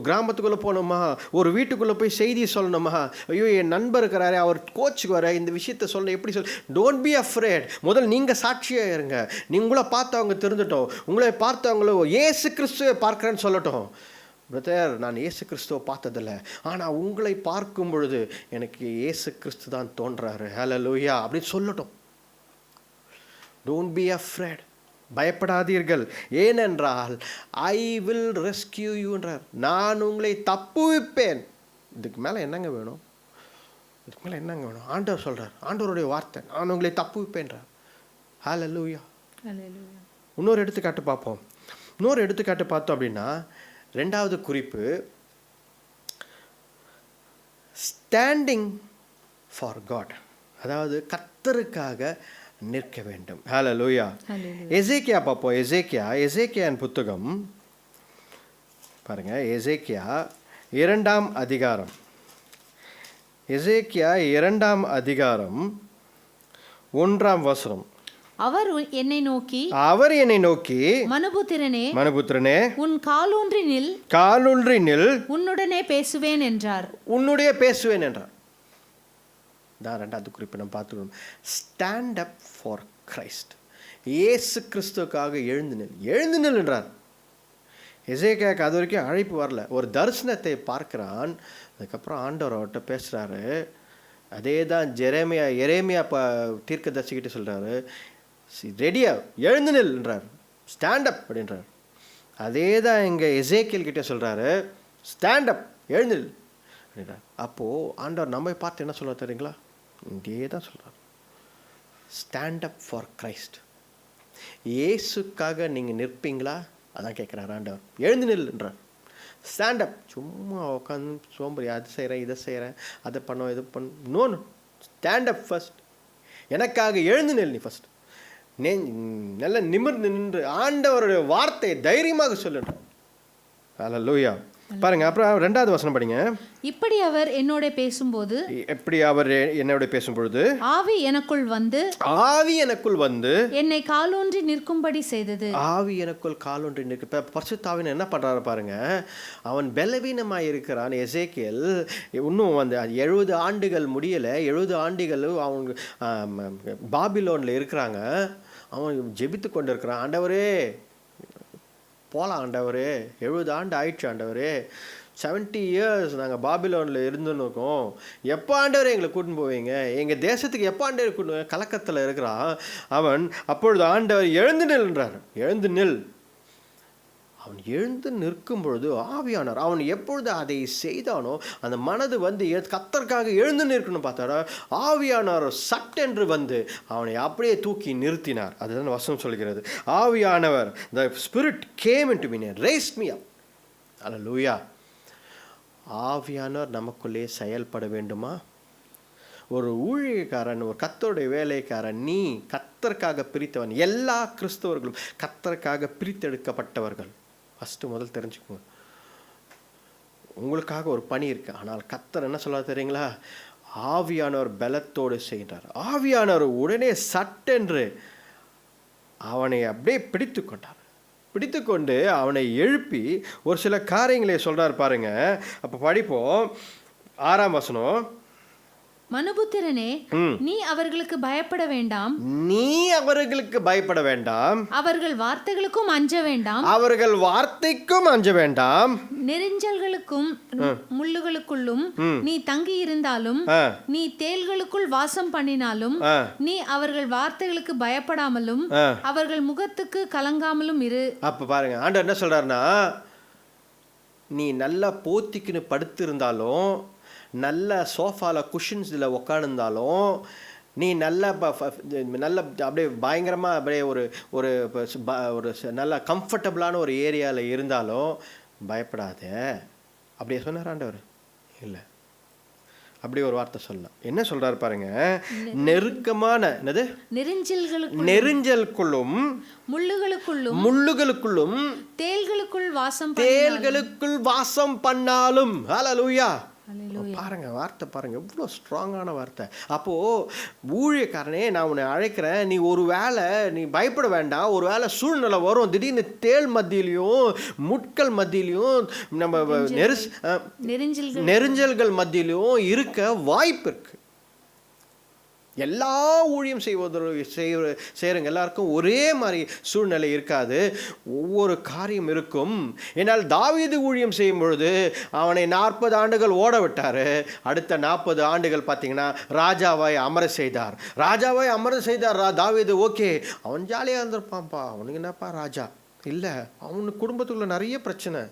கிராமத்துக்குள்ளே போகணுமா, ஒரு வீட்டுக்குள்ளே போய் செய்தி சொல்லணுமா, ஐயோ என் நண்பர் இருக்கிறாரு, அவர் கோச்சுக்கு வர இந்த விஷயத்த சொல்ல எப்படி சொல். Don't be afraid. முதல் நீங்கள் சாட்சியாக இருங்க. உங்களை பார்த்தவங்க தெரிஞ்சிட்டோம், உங்களை பார்த்தவங்களோ இயேசு கிறிஸ்துவை பார்க்குறேன்னு சொல்லட்டும். பிரதர், நான் இயேசு கிறிஸ்துவை பார்த்ததில்லை, ஆனால் உங்களை பார்க்கும் பொழுது எனக்கு இயேசு கிறிஸ்து தான் தோன்றாரு, ஹல்லேலூயா அப்படின்னு சொல்லட்டும். Don't be afraid. பயப்படாதீர்கள், ஏனென்றால் ஐ வில் ரெஸ்கியூ யூன்றார். நான் உங்களை தப்புவிப்பேன். இதுக்கு மேலே என்னங்க வேணும்? இதுக்கு மேலே என்னங்க வேணும்? ஆண்டவர் சொல்கிறார், ஆண்டவருடைய வார்த்தை, நான் உங்களை தப்புவிப்பேன்றார். ஹல்லேலூயா. இன்னொரு எடுத்துக்காட்டு பார்ப்போம். இன்னொரு எடுத்துக்காட்டு பார்த்தோம் அப்படின்னா, 2வது குறிப்பு, ஸ்டாண்டிங் ஃபார் காட், அதாவது கர்த்தருக்காக நிற்க வேண்டும். ஹல்லேலூயா. எசேக்கியா பார்ப்போம். எசேக்கியாவின் புத்தகம் பாருங்க. எசேக்கியா 2ஆம் அதிகாரம். எசேக்கியா 2ஆம் அதிகாரம் 1ஆம் வசனம். அவர் என்னை நோக்கி மனுபுத்திரனே உன் காலூன்றி நில், உன்னுடனே பேசுவேன் என்றார். தான் 2வது குறிப்பு நம்ம பார்த்துக்கணும். Stand up for Christ. இயேசு கிறிஸ்துவுக்காக எழுந்து நில் என்றார். எசேக்கியாவுக்கு அது வரைக்கும் அழைப்பு வரல. ஒரு தரிசனத்தை பார்க்கிறான். அதுக்கப்புறம் ஆண்டவர் அவர்கிட்ட பேசுகிறாரு. அதே தான் எரேமியா தீர்க்கதரிசிக்கிட்ட சொல்கிறாரு, ரெடியா எழுந்து நில் என்றார், ஸ்டாண்ட் அப் அப்படின்றார். அதே தான் இங்கே எசேக்கியல் கிட்டே சொல்கிறாரு, ஸ்டாண்ட் அப், எழுந்து நில் அப்படின்றார். அப்போது ஆண்டவர் நம்ம பார்த்து என்ன சொல்ல தெரியுங்களா? இதே தான் சொல்கிறார், ஸ்டாண்ட் அப் ஃபார் கிரைஸ்ட். இயேசுக்காக நீங்கள் நிற்பீங்களா? அதான் கேட்குறாரு ஆண்டவர். எழுந்து நில்ன்றார். Stand up. சும்மா உட்காந்து சோம்பரி, அது செய்கிறேன், இதை செய்கிறேன், அதை பண்ணோம், இது பண்ண. No, stand up first. எனக்காக எழுந்து நில் நீ ஃபர்ஸ்ட். நல்ல நிமிர்ந்து நின்று ஆண்டவருடைய வார்த்தையை தைரியமாக சொல்லுன்றார். ஹல்லேலூயா. பாருங்க, அப்புறம் 2வது வசனம் படிங்க. இப்படி அவர் என்னோட பேசும்பொழுது ஆவி எனக்குள் வந்து என்னை காலூன்றி நிற்கும்படி செய்தது. ஆவி எனக்குள் காலூன்றி நிற்க. பரிசுத்த ஆவியானவர் என்ன பண்றாரு பாருங்க. அவன் பலவீனமாய் இருக்கிறான். எசேக்கியேல் இன்னும் அந்த 70 ஆண்டுகள் முடியலை. 70 ஆண்டுகள் அவங்க பாபிலோனில் இருக்கிறாங்க. அவன் ஜெபித்து கொண்டு இருக்கிறான், ஆண்டவரே போகலாம் ஆண்டவரே, 70 ஆண்டு ஆயிடுச்சு ஆண்டவரே, 70 இயர்ஸ் நாங்கள் பாபிலோனில் இருந்துன்னு இருக்கோம், எப்போ ஆண்டவரே எங்களை கூட்டின்னு போவீங்க, எங்கள் தேசத்துக்கு எப்போ ஆண்டவர் கூட்டு? கலக்கத்தில் இருக்கிறான் அவன். அப்பொழுது ஆண்டவர் எழுந்து நில்ன்றார். எழுந்து நில், அவன் எழுந்து நிற்கும் பொழுது ஆவியானவர் அவன் எப்பொழுது அதை செய்தானோ அந்த மனது வந்து கர்த்தருக்காக எழுந்து நிற்கணும் பார்த்தாரா, ஆவியானவர் சட்டென்று வந்து அவனை அப்படியே தூக்கி நிறுத்தினார். அதுதான் வசனம் சொல்கிறது. ஆவியானவர், the spirit came into me and raised me up. அல்லேலூயா. ஆவியானவர் நமக்குள்ளே செயல்பட வேண்டுமா? ஒரு ஊழியக்காரன், ஒரு கர்த்தருடைய வேலைக்காரன், நீ கர்த்தருக்காக பிரித்தவன். எல்லா கிறிஸ்தவர்களும் கர்த்தருக்காக பிரித்தெடுக்கப்பட்டவர்கள். ஃபஸ்ட்டு முதல் தெரிஞ்சுக்கோங்க, உங்களுக்காக ஒரு பணி இருக்குது. ஆனால் கர்த்தர் என்ன சொல்ல தெரியுங்களா? ஆவியானவர் பலத்தோடு செய்கிறார். ஆவியானவர் உடனே சட்டென்று அவனை அப்படியே பிடித்து கொண்டார். பிடித்து கொண்டு அவனை எழுப்பி ஒரு சில காரியங்களை சொல்கிறார் பாருங்க. அப்போ படிப்போம் 6ஆம் வசனம். மனுபுத்திரனே, நீ அவர்களுக்கு பயப்பட வேண்டாம். நீ அவர்களுக்கு பயப்பட வேண்டாம். அவர்கள் வார்த்தைகளுக்கும் அஞ்ச வேண்டாம். அவர்கள் வார்த்தைக்கும் அஞ்ச வேண்டாம். நெரிஞ்சல்களுக்கும் முள்ளுகளுக்குள்ளும் நீ தங்கி இருந்தாலும், நீ தேள்களுக்குள் வாசம் பண்ணினாலும், நீ அவர்கள் வார்த்தைகளுக்கு பயப்படாமலும் அவர்கள் முகத்துக்கு கலங்காமலும் இரு. அப்ப பாருங்க, ஆண்டவர் என்ன சொல்றாருன்னா, நீ நல்லா போத்திக்கின்னு படுத்திருந்தாலும், நல்ல சோஃபாவில் குஷன்ஸில் உட்காந்துருந்தாலும், நீ நல்ல அப்படியே பயங்கரமாக அப்படியே ஒரு ஒரு ஒரு நல்ல கம்ஃபர்டபுளான ஒரு ஏரியாவில் இருந்தாலும் பயப்படாத. அப்படியே சொன்னார் ஆண்டவர்? இல்லை, அப்படி ஒரு வார்த்தை சொல்லலாம். என்ன சொல்றாரு பாருங்க, நெருக்கமான என்னது நெரிஞ்சலுக்குள்ளும் முள்ளுகளுக்குள்ளும் தேள்களுக்குள் வாசம் பண்ணாலும். ஹல்லேலூயா. பாருங்க வார்த்தை பாருங்க, எவ்வளோ ஸ்ட்ராங்கான வார்த்தை. அப்போ ஊழியக்காரனே, நான் உன்னை அழைக்கிறேன், நீ ஒரு வேளை நீ பயப்பட வேண்டாம். ஒரு வேளை சூழ்நிலை வரும், திடீர்னு தேள் மத்தியிலையும் முட்கள் மத்தியிலையும் நம்ம நெரிஞ்சல்கள் மத்தியிலையும் இருக்க வாய்ப்பு இருக்கு. எல்லா ஊழியம் செய்கிறவங்க எல்லாருக்கும் ஒரே மாதிரி சூழ்நிலை இருக்காது, ஒவ்வொரு காரியம் இருக்கும். ஏன்னால் தாவீது ஊழியம் செய்யும் பொழுது அவனை 40 ஆண்டுகள் ஓட விட்டார். அடுத்த 40 ஆண்டுகள் பார்த்தீங்கன்னா ராஜாவை அமர செய்தார். தாவீது ஓகே, அவன் ஜாலியாக இருந்திருப்பான்ப்பா, அவனுக்கு என்னப்பா ராஜா இல்லை, அவனுக்கு குடும்பத்துக்குள்ள நிறைய பிரச்சனை.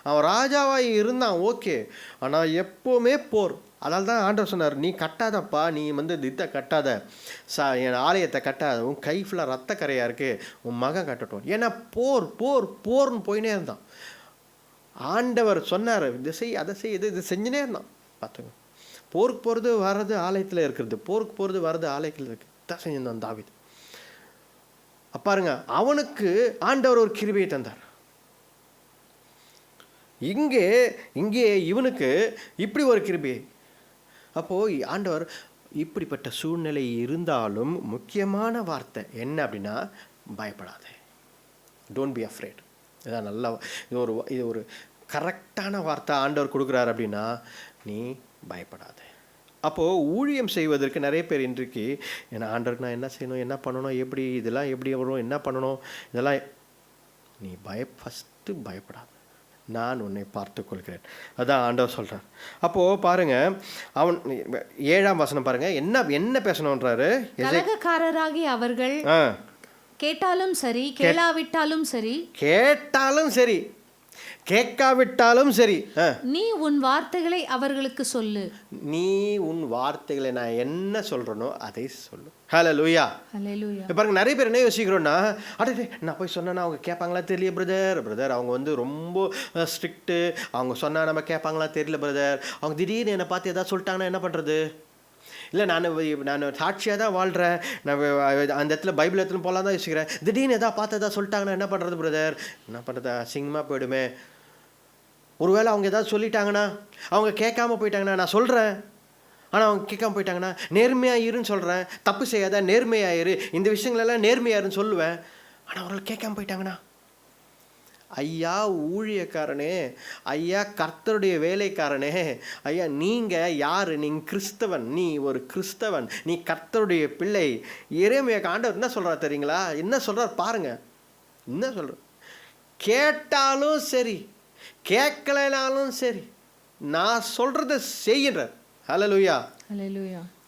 அவன் ராஜாவாக இருந்தான் ஓகே, ஆனால் எப்போவுமே போர். அதனால தான் ஆண்டவர் சொன்னார், நீ கட்டாதப்பா, நீ வந்து இதை கட்டாத, என் ஆலயத்தை கட்டாத, உன் கை ஃபுல்லாக ரத்த கரையாக இருக்குது, உன் மகன் கட்டட்டும். ஏன்னா போர்னு போயினே இருந்தான். ஆண்டவர் சொன்னார், இதை செய் அதை செய், இது செஞ்சுனே இருந்தான். பார்த்துங்க, போருக்கு போகிறது வர்றது ஆலயத்தில் இருக்கிறது, போருக்கு போகிறது வர்றது ஆலயத்தில் இருக்குது தான் செஞ்சிருந்தான் தாவீது. பாருங்க, அவனுக்கு ஆண்டவர் ஒரு கிருபையை தந்தார். இங்கே இவனுக்கு இப்படி ஒரு கிருபை. அப்போது ஆண்டவர் இப்படிப்பட்ட சூழ்நிலை இருந்தாலும் முக்கியமான வார்த்தை என்ன அப்படின்னா, பயப்படாதே, டோன்ட் பி அஃப்ரேட். இதான் நல்லா, இது ஒரு கரெக்டான வார்த்தை ஆண்டவர் கொடுக்குறாரு அப்படின்னா, நீ பயப்படாதே. அப்போது ஊழியம் செய்வதற்கு நிறைய பேர் இன்றைக்கு, ஏன்னா ஆண்டவருக்கு நான் என்ன செய்யணும், என்ன பண்ணணும், இதெல்லாம் எப்படி வரும், என்ன பண்ணணும், இதெல்லாம் நீ ஃபஸ்ட்டு பயப்படாத, நான் உன்னை பார்த்து கொள்கிறேன். அதான் ஆண்டவர் சொல்கிறார். அப்போது பாருங்கள், அவன் 7ஆம் வசனம் பாருங்கள், என்ன பேசணுன்றாரு. கலகக்காரராகி அவர்கள் கேட்டாலும் சரி, கேட்காவிட்டாலும் சரி, நீ உன் வார்த்தைகளை அவர்களுக்கு சொல்லு. நீ உன் வார்த்தைகளை நான் என்ன சொல்றேனோ அதை சொல்லு. ஹல்லேலூயா. பாருங்க, நிறைய பேர் என்ன யோசிக்கிறோன்னா, அடே நான் போய் சொன்னா அவங்க கேட்பாங்களா தெரியல பிரதர், அவங்க வந்து ரொம்ப ஸ்ட்ரிக்ட்டு, அவங்க சொன்னா நம்ம கேட்பாங்களா தெரியல பிரதர், அவங்க திடீர்னு என்னை பார்த்து எதாவது சொல்லிட்டாங்கன்னா என்ன பண்ணுறது, இல்லை நான் சாட்சியாக தான் வாழ்கிறேன், நான் அந்த இடத்துல பைபிள் இடத்துல போகலாம் தான் யோசிக்கிறேன், திடீர்னு எதாவது பார்த்து எதாவது சொல்லிட்டாங்கன்னா என்ன பண்ணுறது பிரதர், என்ன பண்ணுறது, அசிங்கமாக போயிடுமே. ஒருவேளை அவங்க எதாவது சொல்லிட்டாங்கன்னா, அவங்க கேட்காம போயிட்டாங்கன்னா, நான் சொல்கிறேன் ஆனால் அவங்க கேட்காம போயிட்டாங்கன்னா, நேர்மையாக இருன்னு சொல்கிறேன், தப்பு செய்யாத, நேர்மையாயிரு, இந்த விஷயங்களெல்லாம் நேர்மையாயிருன்னு சொல்லுவேன், ஆனால் அவர்கள் கேட்காம போயிட்டாங்கன்னா, ஐயா ஊழியக்காரனே, ஐயா கர்த்தருடைய வேலைக்காரனே, ஐயா நீங்கள் யார், நீங்கள் கிறிஸ்தவன், நீ ஒரு கிறிஸ்தவன், நீ கர்த்தருடைய பிள்ளை. எரேமியா ஆண்டவர் என்ன சொல்கிறார் தெரியுங்களா, என்ன சொல்கிறார் பாருங்க, என்ன சொல்கிறார், கேட்டாலும் சரி கேட்கலனாலும் சரி நான் சொல்கிறத செய்கிறார். ஹல்லேலூயா.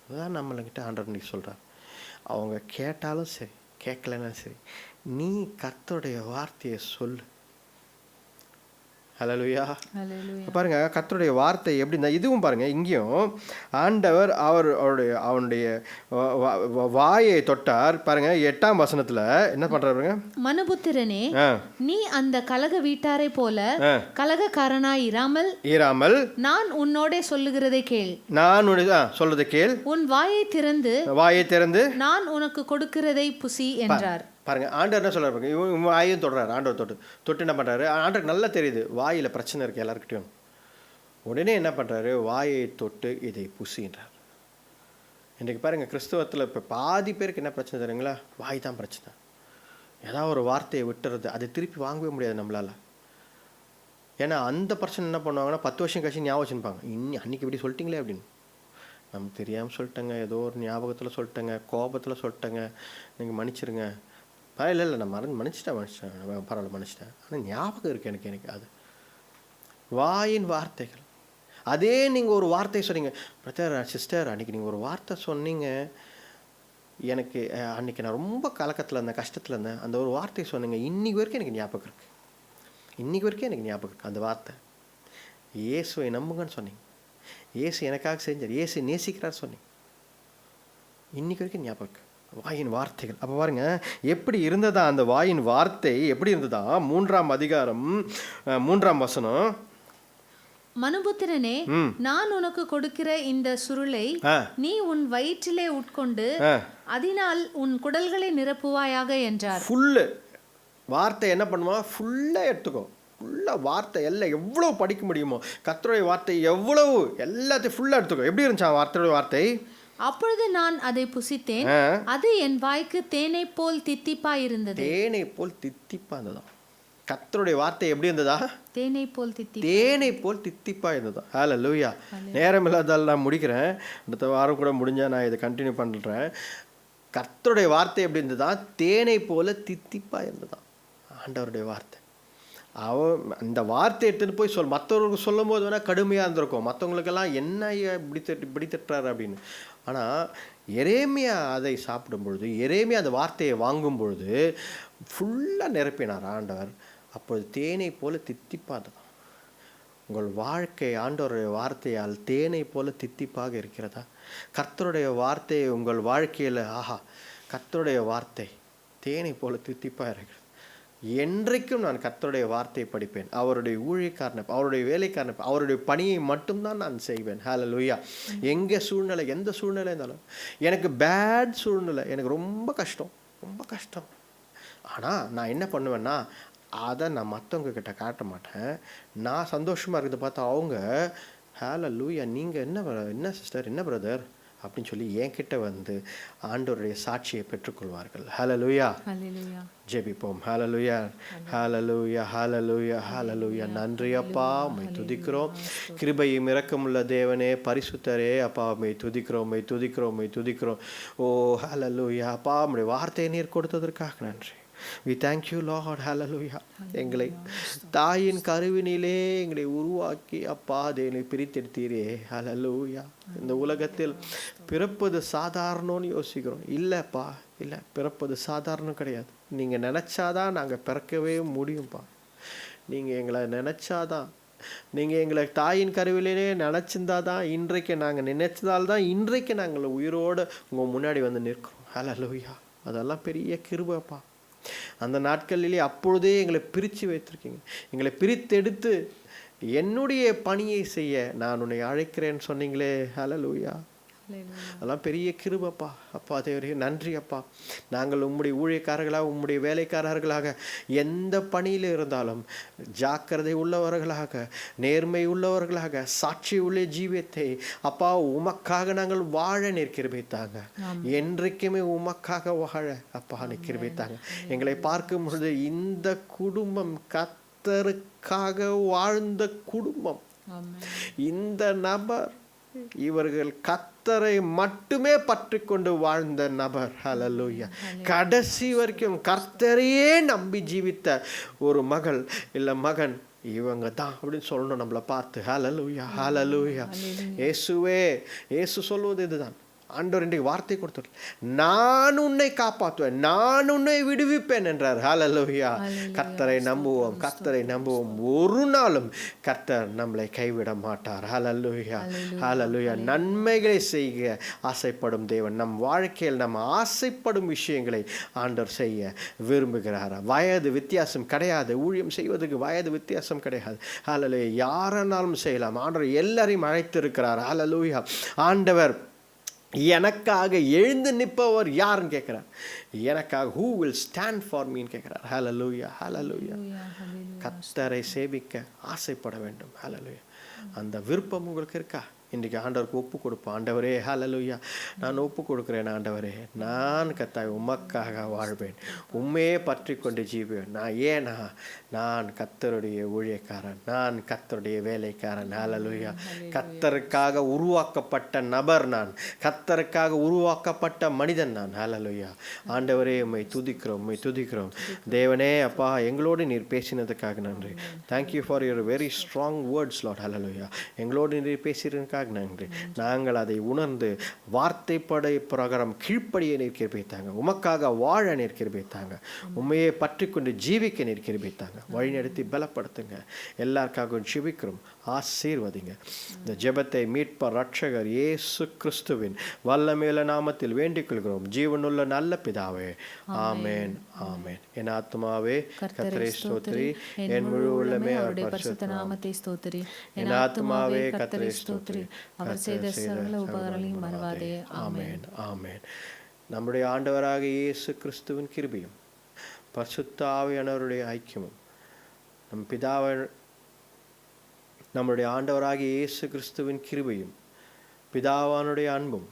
அதுதான் நம்மள்கிட்ட ஆண்டவர் இன்னைக்கு சொல்கிறார். அவங்க கேட்டாலும் சரி கேட்கலனாலும் சரி, நீ கர்த்தருடைய வார்த்தையை சொல்லு. ஹல்லேலூயா. ஹல்லேலூயா. பாருங்க கர்த்தருடைய வார்த்தை எப்படின்னா இதுவும் பாருங்க இங்கேயும் ஆண்டவர் அவனுடைய வாயை தொட்டார். பாருங்க 8ஆம் வசனத்துல என்ன பண்றாருங்க? மனுபுத்திரனே, நீ அந்த கலக வீட்டாரை போல கலகக்காரனாய் இராமல் நான் உன்னோடே சொல்லுகிறதை கேள். நான் சொல்றதை கேள். உன் வாயை திறந்து நான் உனக்கு கொடுக்கிறதை புசி என்றார். பாருங்க ஆண்டவர் என்ன சொல்றாரு பாருங்க. இவன் வாயும் தொடுறாரு. ஆண்டவர் தொட்டு என்ன பண்றாரு? ஆண்டருக்கு நல்லா தெரியுது வாயில பிரச்சனை இருக்கு எல்லாருக்கிட்டையும். உடனே என்ன பண்றாரு? வாயை தொட்டு இதை புசின்றார். இன்றைக்கு பாருங்க கிறிஸ்தவத்தில் இப்போ பாதி பேருக்கு என்ன பிரச்சனை தெரியுங்களா? வாய் தான் பிரச்சனை. ஏதாவது ஒரு வார்த்தையை விட்டுறது, அதை திருப்பி வாங்கவே முடியாது நம்மளால. ஏன்னா அந்த பர்சன் என்ன பண்ணுவாங்கன்னா 10 வருஷம் கழிச்சு ஞாபகம் வச்சுருப்பாங்க. அன்னைக்கு இப்படி சொல்லிட்டீங்களே அப்படின்னு. நமக்கு தெரியாமல் சொல்லிட்டேங்க, ஏதோ ஒரு ஞாபகத்தில் சொல்லிட்டேங்க, கோபத்தில் சொல்லிட்டேங்க, நீங்கள் மன்னிச்சிருங்க. இல்லை நான் மன்னிச்சிட்டேன் பரவாயில்ல மன்னிச்சிட்டேன். ஆனால் ஞாபகம் இருக்குது எனக்கு அது வாயின் வார்த்தைகள். அதே நீங்கள் ஒரு வார்த்தை சொன்னீங்க பிரதர் சிஸ்டர், அன்றைக்கி நீங்கள் ஒரு வார்த்தை சொன்னீங்க, எனக்கு அன்றைக்கி நான் ரொம்ப கலக்கத்தில் இருந்தேன், கஷ்டத்தில் இருந்தேன், அந்த ஒரு வார்த்தை சொன்னீங்க, இன்றைக்கி வரைக்கும் எனக்கு ஞாபகம் இருக்குது. இன்றைக்கி வரைக்கும் எனக்கு ஞாபகம் இருக்குது அந்த வார்த்தை. இயேசுவை நம்புங்கன்னு சொன்னீங்க, இயேசு எனக்காக செஞ்சார், இயேசு நேசிக்கிறார் சொன்னீங்க, இன்றைக்கி வரைக்கும் ஞாபகம் இருக்குது. வாயின் வார்த்தைகள். அப்போ பாருங்க எப்படி இருந்ததா அந்த வாயின் வார்த்தை எப்படி இருந்ததா? 3ஆம் அதிகாரம் 3ஆம் வசனம். மனுபுத்திரனே, நான் உனக்கு கொடுக்கிற இந்த சுருளை நீ உன் வயிற்றிலே உட்கொண்டு அதனால் உன் குடல்களை நிரப்புவாயாக என்றார். ஃபுல்லு வார்த்தை என்ன பண்ணுவா? ஃபுல்லாக எடுத்துக்கோ. ஃபுல்லாக வார்த்தை எல்லாம் எவ்வளோ படிக்க முடியுமோ கர்த்தருடைய வார்த்தை எவ்வளவு எல்லாத்தையும் ஃபுல்லாக எடுத்துக்கோ. எப்படி இருந்துச்சா வார்த்தையுடைய வார்த்தை? அப்பொழுது நான் அதை புசித்தேன், அது என் வாய்க்கு தேனை போல் தித்திப்பா இருந்தது. தேனை போல் தித்திப்பா இருந்ததா? கர்த்தருடைய வார்த்தை எப்படி இருந்ததா? தேனை போல் தித்திப்பா இருந்ததா? ஹல்லேலூயா. நேரம் இல்லாதால் நான் முடிக்கிறேன். அடுத்த வாரம் கூட முடிஞ்சால் நான் இதை கண்டினியூ பண்ணுறேன். கர்த்தருடைய வார்த்தை எப்படி இருந்ததா? தேனை போல தித்திப்பா இருந்ததா ஆண்டவருடைய வார்த்தை. அந்த வார்த்தை எடுத்துன்னு போய் மற்றவர்களுக்கு சொல்லும் போது வேணால் கடுமையாக இருந்திருக்கும், மற்றவங்களுக்கெல்லாம் என்ன இப்படி திட்டுறாரு அப்படின்னு. ஆனால் எரேமியா அதை சாப்பிடும் பொழுது, எரேமியா அந்த வார்த்தையை வாங்கும் பொழுது ஃபுல்லாக நிரப்பினார் ஆண்டவர். அப்பொழுது தேனை போல தித்திப்பாதான் உங்கள் வாழ்க்கை ஆண்டவருடைய வார்த்தையால் தேனை போல தித்திப்பாக இருக்கிறதா? கர்த்தருடைய வார்த்தையை உங்கள் வாழ்க்கையில் கர்த்தருடைய வார்த்தை தேனை போல தித்திப்பாக இருக்கிறது. என்றைக்கும் நான் கர்த்தருடைய வார்த்தையை படிப்பேன், அவருடைய ஊழியக்காரனை, அவருடைய வேலைக்காரனை, அவருடைய பணியை மட்டும்தான் நான் செய்வேன். ஹல்லேலூயா. எந்த சூழ்நிலை இருந்தாலும், எனக்கு பேட் சூழ்நிலை, எனக்கு ரொம்ப கஷ்டம், ஆனால் நான் என்ன பண்ணுவேன்னா அதை நான் மற்றவங்க கிட்ட காட்ட மாட்டேன். நான் சந்தோஷமாக இருக்கிறத பார்த்தா அவங்க ஹல்லேலூயா நீங்கள் என்ன சிஸ்டர், என்ன பிரதர் அப்படின்னு சொல்லி என்கிட்ட வந்து ஆண்டவருடைய சாட்சியை பெற்றுக்கொள்வார்கள். ஹல்லேலூயா. ஜெபிப்போம். ஹல்லேலூயா, ஹல்லேலூயா, ஹல்லேலூயா, ஹல்லேலூயா. நன்றி அப்பா, உம்மை துதிக்கிறோம். கிருபையும் இரக்கமுள்ள தேவனே, பரிசுத்தரே அப்பா, உம்மை துதிக்கிறோம். ஓ ஹல்லேலூயா அப்பா, உம்முடைய வார்த்தையை நீர் கொடுத்ததற்காக நன்றி. We thank you Lord. Hallelujah. எங்களை தாயின் கருவினிலே எங்களை உருவாக்கி அப்பா தேவனை பிரித்தெடுத்தீரே. ஹல்லேலூயா. இந்த உலகத்தில் பிறப்பது சாதாரணம்னு யோசிக்கிறோம். இல்லைப்பா, இல்லை, பிறப்பது சாதாரணம் கிடையாது. நீங்கள் நினச்சாதான் நாங்கள் பிறக்கவே முடியும்ப்பா. நீங்கள் எங்களை நினச்சாதான், நீங்கள் எங்களை தாயின் கருவிலே நினச்சிருந்தாதான், இன்றைக்கு நாங்கள் நினைச்சதால்தான் இன்றைக்கு நாங்கள் உயிரோடு உங்கள் முன்னாடி வந்து நிற்கிறோம். ஹல்லேலூயா. அதெல்லாம் பெரிய கிருபைப்பா. அந்த நாட்களிலே அப்பொழுதே எங்களை பிரித்து வைத்திருக்கீங்க. எங்களை பிரித்தெடுத்து என்னுடைய பணியை செய்ய நான் உன்னை அழைக்கிறேன்னு சொன்னீங்களே. ஹல்லேலூயா. அதெல்லாம் பெரிய கிருபைப்பா. அப்பா தேவரே நன்றி அப்பா. நாங்கள் உம்முடைய ஊழியக்காரர்களாக, உம்முடைய வேலைக்காரர்களாக எந்த பணியில் இருந்தாலும் ஜாக்கிரதை உள்ளவர்களாக, நேர்மை உள்ளவர்களாக, சாட்சி உள்ள ஜீவியத்தை அப்பா உமக்காக நாங்கள் வாழ நிற்கிறவைத்தாங்க. என்றைக்குமே உமக்காக வாழ அப்பா நிற்கிறவைத்தாங்க. எங்களை பார்க்கும் பொழுது இந்த குடும்பம் கர்த்தருக்காக வாழ்ந்த குடும்பம். இந்த நபர், இவர்கள் கர்த்தரை மட்டுமே பற்றி கொண்டு வாழ்ந்த நபர். ஹல்லேலூயா. கடைசி வரைக்கும் கர்த்தரையே நம்பி ஜீவித்த ஒரு மகள் இல்லை மகன் இவங்க தான் அப்படின்னு சொல்லணும் நம்மளை பார்த்து. ஹல்லேலூயா, ஹல்லேலூயா. இயேசுவே, இயேசு சொல்வது இதுதான். ஆண்டவர் இன்றைக்கு வார்த்தை கொடுத்தார், நான் உன்னை காப்பாற்றுவேன், நான் உன்னை விடுவிப்பேன் என்றார். ஹல்லேலூயா. கர்த்தரை நம்புவோம், கர்த்தரை நம்புவோம். ஒரு நாளும் கர்த்தர் நம்மளை கைவிட மாட்டார். ஹல்லேலூயா, ஹல்லேலூயா. நன்மைகளை செய்ய ஆசைப்படும் தேவன் நம் வாழ்க்கையில் நம்ம ஆசைப்படும் விஷயங்களை ஆண்டவர் செய்ய விரும்புகிறார். வயது வித்தியாசம் கிடையாது, ஊழியம் செய்வதற்கு வயது வித்தியாசம் கிடையாது. ஹல்லேலூயா. யாரானாலும் செய்யலாம். ஆண்டவர் எல்லாரையும் அழைத்திருக்கிறார். ஹல்லேலூயா. ஆண்டவர் எனக்காக எழுந்து நிற்பவர் யாருன்னு கேட்குறார். எனக்காக who will stand for meன்னு கேட்குறார். ஹல்லேலூயா, ஹல்லேலூயா. கர்த்தரை சேவிக்க ஆசைப்பட வேண்டும். ஹல்லேலூயா. அந்த விருப்பம் உங்களுக்கு இருக்கா? இன்றைக்கி ஆண்டவருக்கு ஒப்பு கொடுப்போம். ஆண்டவரே, ஹல்லேலூயா, நான் ஒப்பு கொடுக்குறேன். ஆண்டவரே, நான் கர்த்தாவே உமக்காக வாழ்வேன், உண்மையே பற்றி கொண்டு ஜீவேன். நான் கர்த்தருடைய ஊழியக்காரன், நான் கர்த்தருடைய வேலைக்காரன். ஹல்லேலூயா. கர்த்தருக்காக உருவாக்கப்பட்ட நபர் நான், கர்த்தருக்காக உருவாக்கப்பட்ட மனிதன் நான். ஹல்லேலூயா. ஆண்டவரே, உம்மை துதிக்கிறோம், உம்மை துதிக்கிறோம். தேவனே, அப்பா, எங்களோடு நீர் பேசினதுக்காக நன்றி. Thank you for your very strong words Lord. Hallelujah. எங்களோடு நீர் பேசியிருக்காக நன்றி. நாங்கள் அதை உணர்ந்து வார்த்தைப்படை பிரகாரம் கீழ்ப்படிய நீர் கிருபைத்தாங்க, உமக்காக வாழ நீர் கிருபைத்தாங்க, உண்மையை பற்றி கொண்டு ஜீவிக்க நீர் கிருபைத்தாங்க. வழிநடத்தி பலப்படுத்துங்க. எல்லாருக்காகவும் ஜெபிக்கிறோம், ஆசீர்வதிங்க. இந்த ஜெபத்தை மீட்பர் ரட்சகர் இயேசு கிறிஸ்துவின் வல்லமையுள்ள நாமத்தில் வேண்டிக் கொள்கிறோம், ஜீவனுள்ள நல்ல பிதாவே. ஆமேன், ஆமேன். என் ஆத்மாவே கர்த்தரை ஸ்தோத்திரி, என் முழு உள்ளமே அவருடைய பரிசுத்த நாமத்தை ஸ்தோத்திரி. என் ஆத்மாவே கர்த்தரை ஸ்தோத்திரி, அவர் செய்த சகல உபகாரங்களையும் மறவாதே. ஆமேன், ஆமேன். நம்முடைய ஆண்டவராக இயேசு கிறிஸ்துவின் கிருபையும் பரிசுத்த ஆவியானவருடைய ஐக்கியமும் நம்முடைய ஆண்டவராகிய இயேசு கிறிஸ்துவின் கிருபையும் பிதாவானுடைய அன்பும்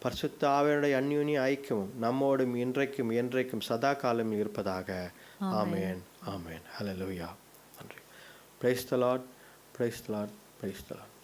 பரிசுத்த ஆவியானுடைய அந்யோன்ய ஐக்கியமும் நம்மோடும் இன்றைக்கும் என்றைக்கும் சதா காலம் இருப்பதாக. ஆமேன், ஆமேன். ஹல்லேலூயா. நன்றி. Praise the Lord, praise the Lord, praise the Lord.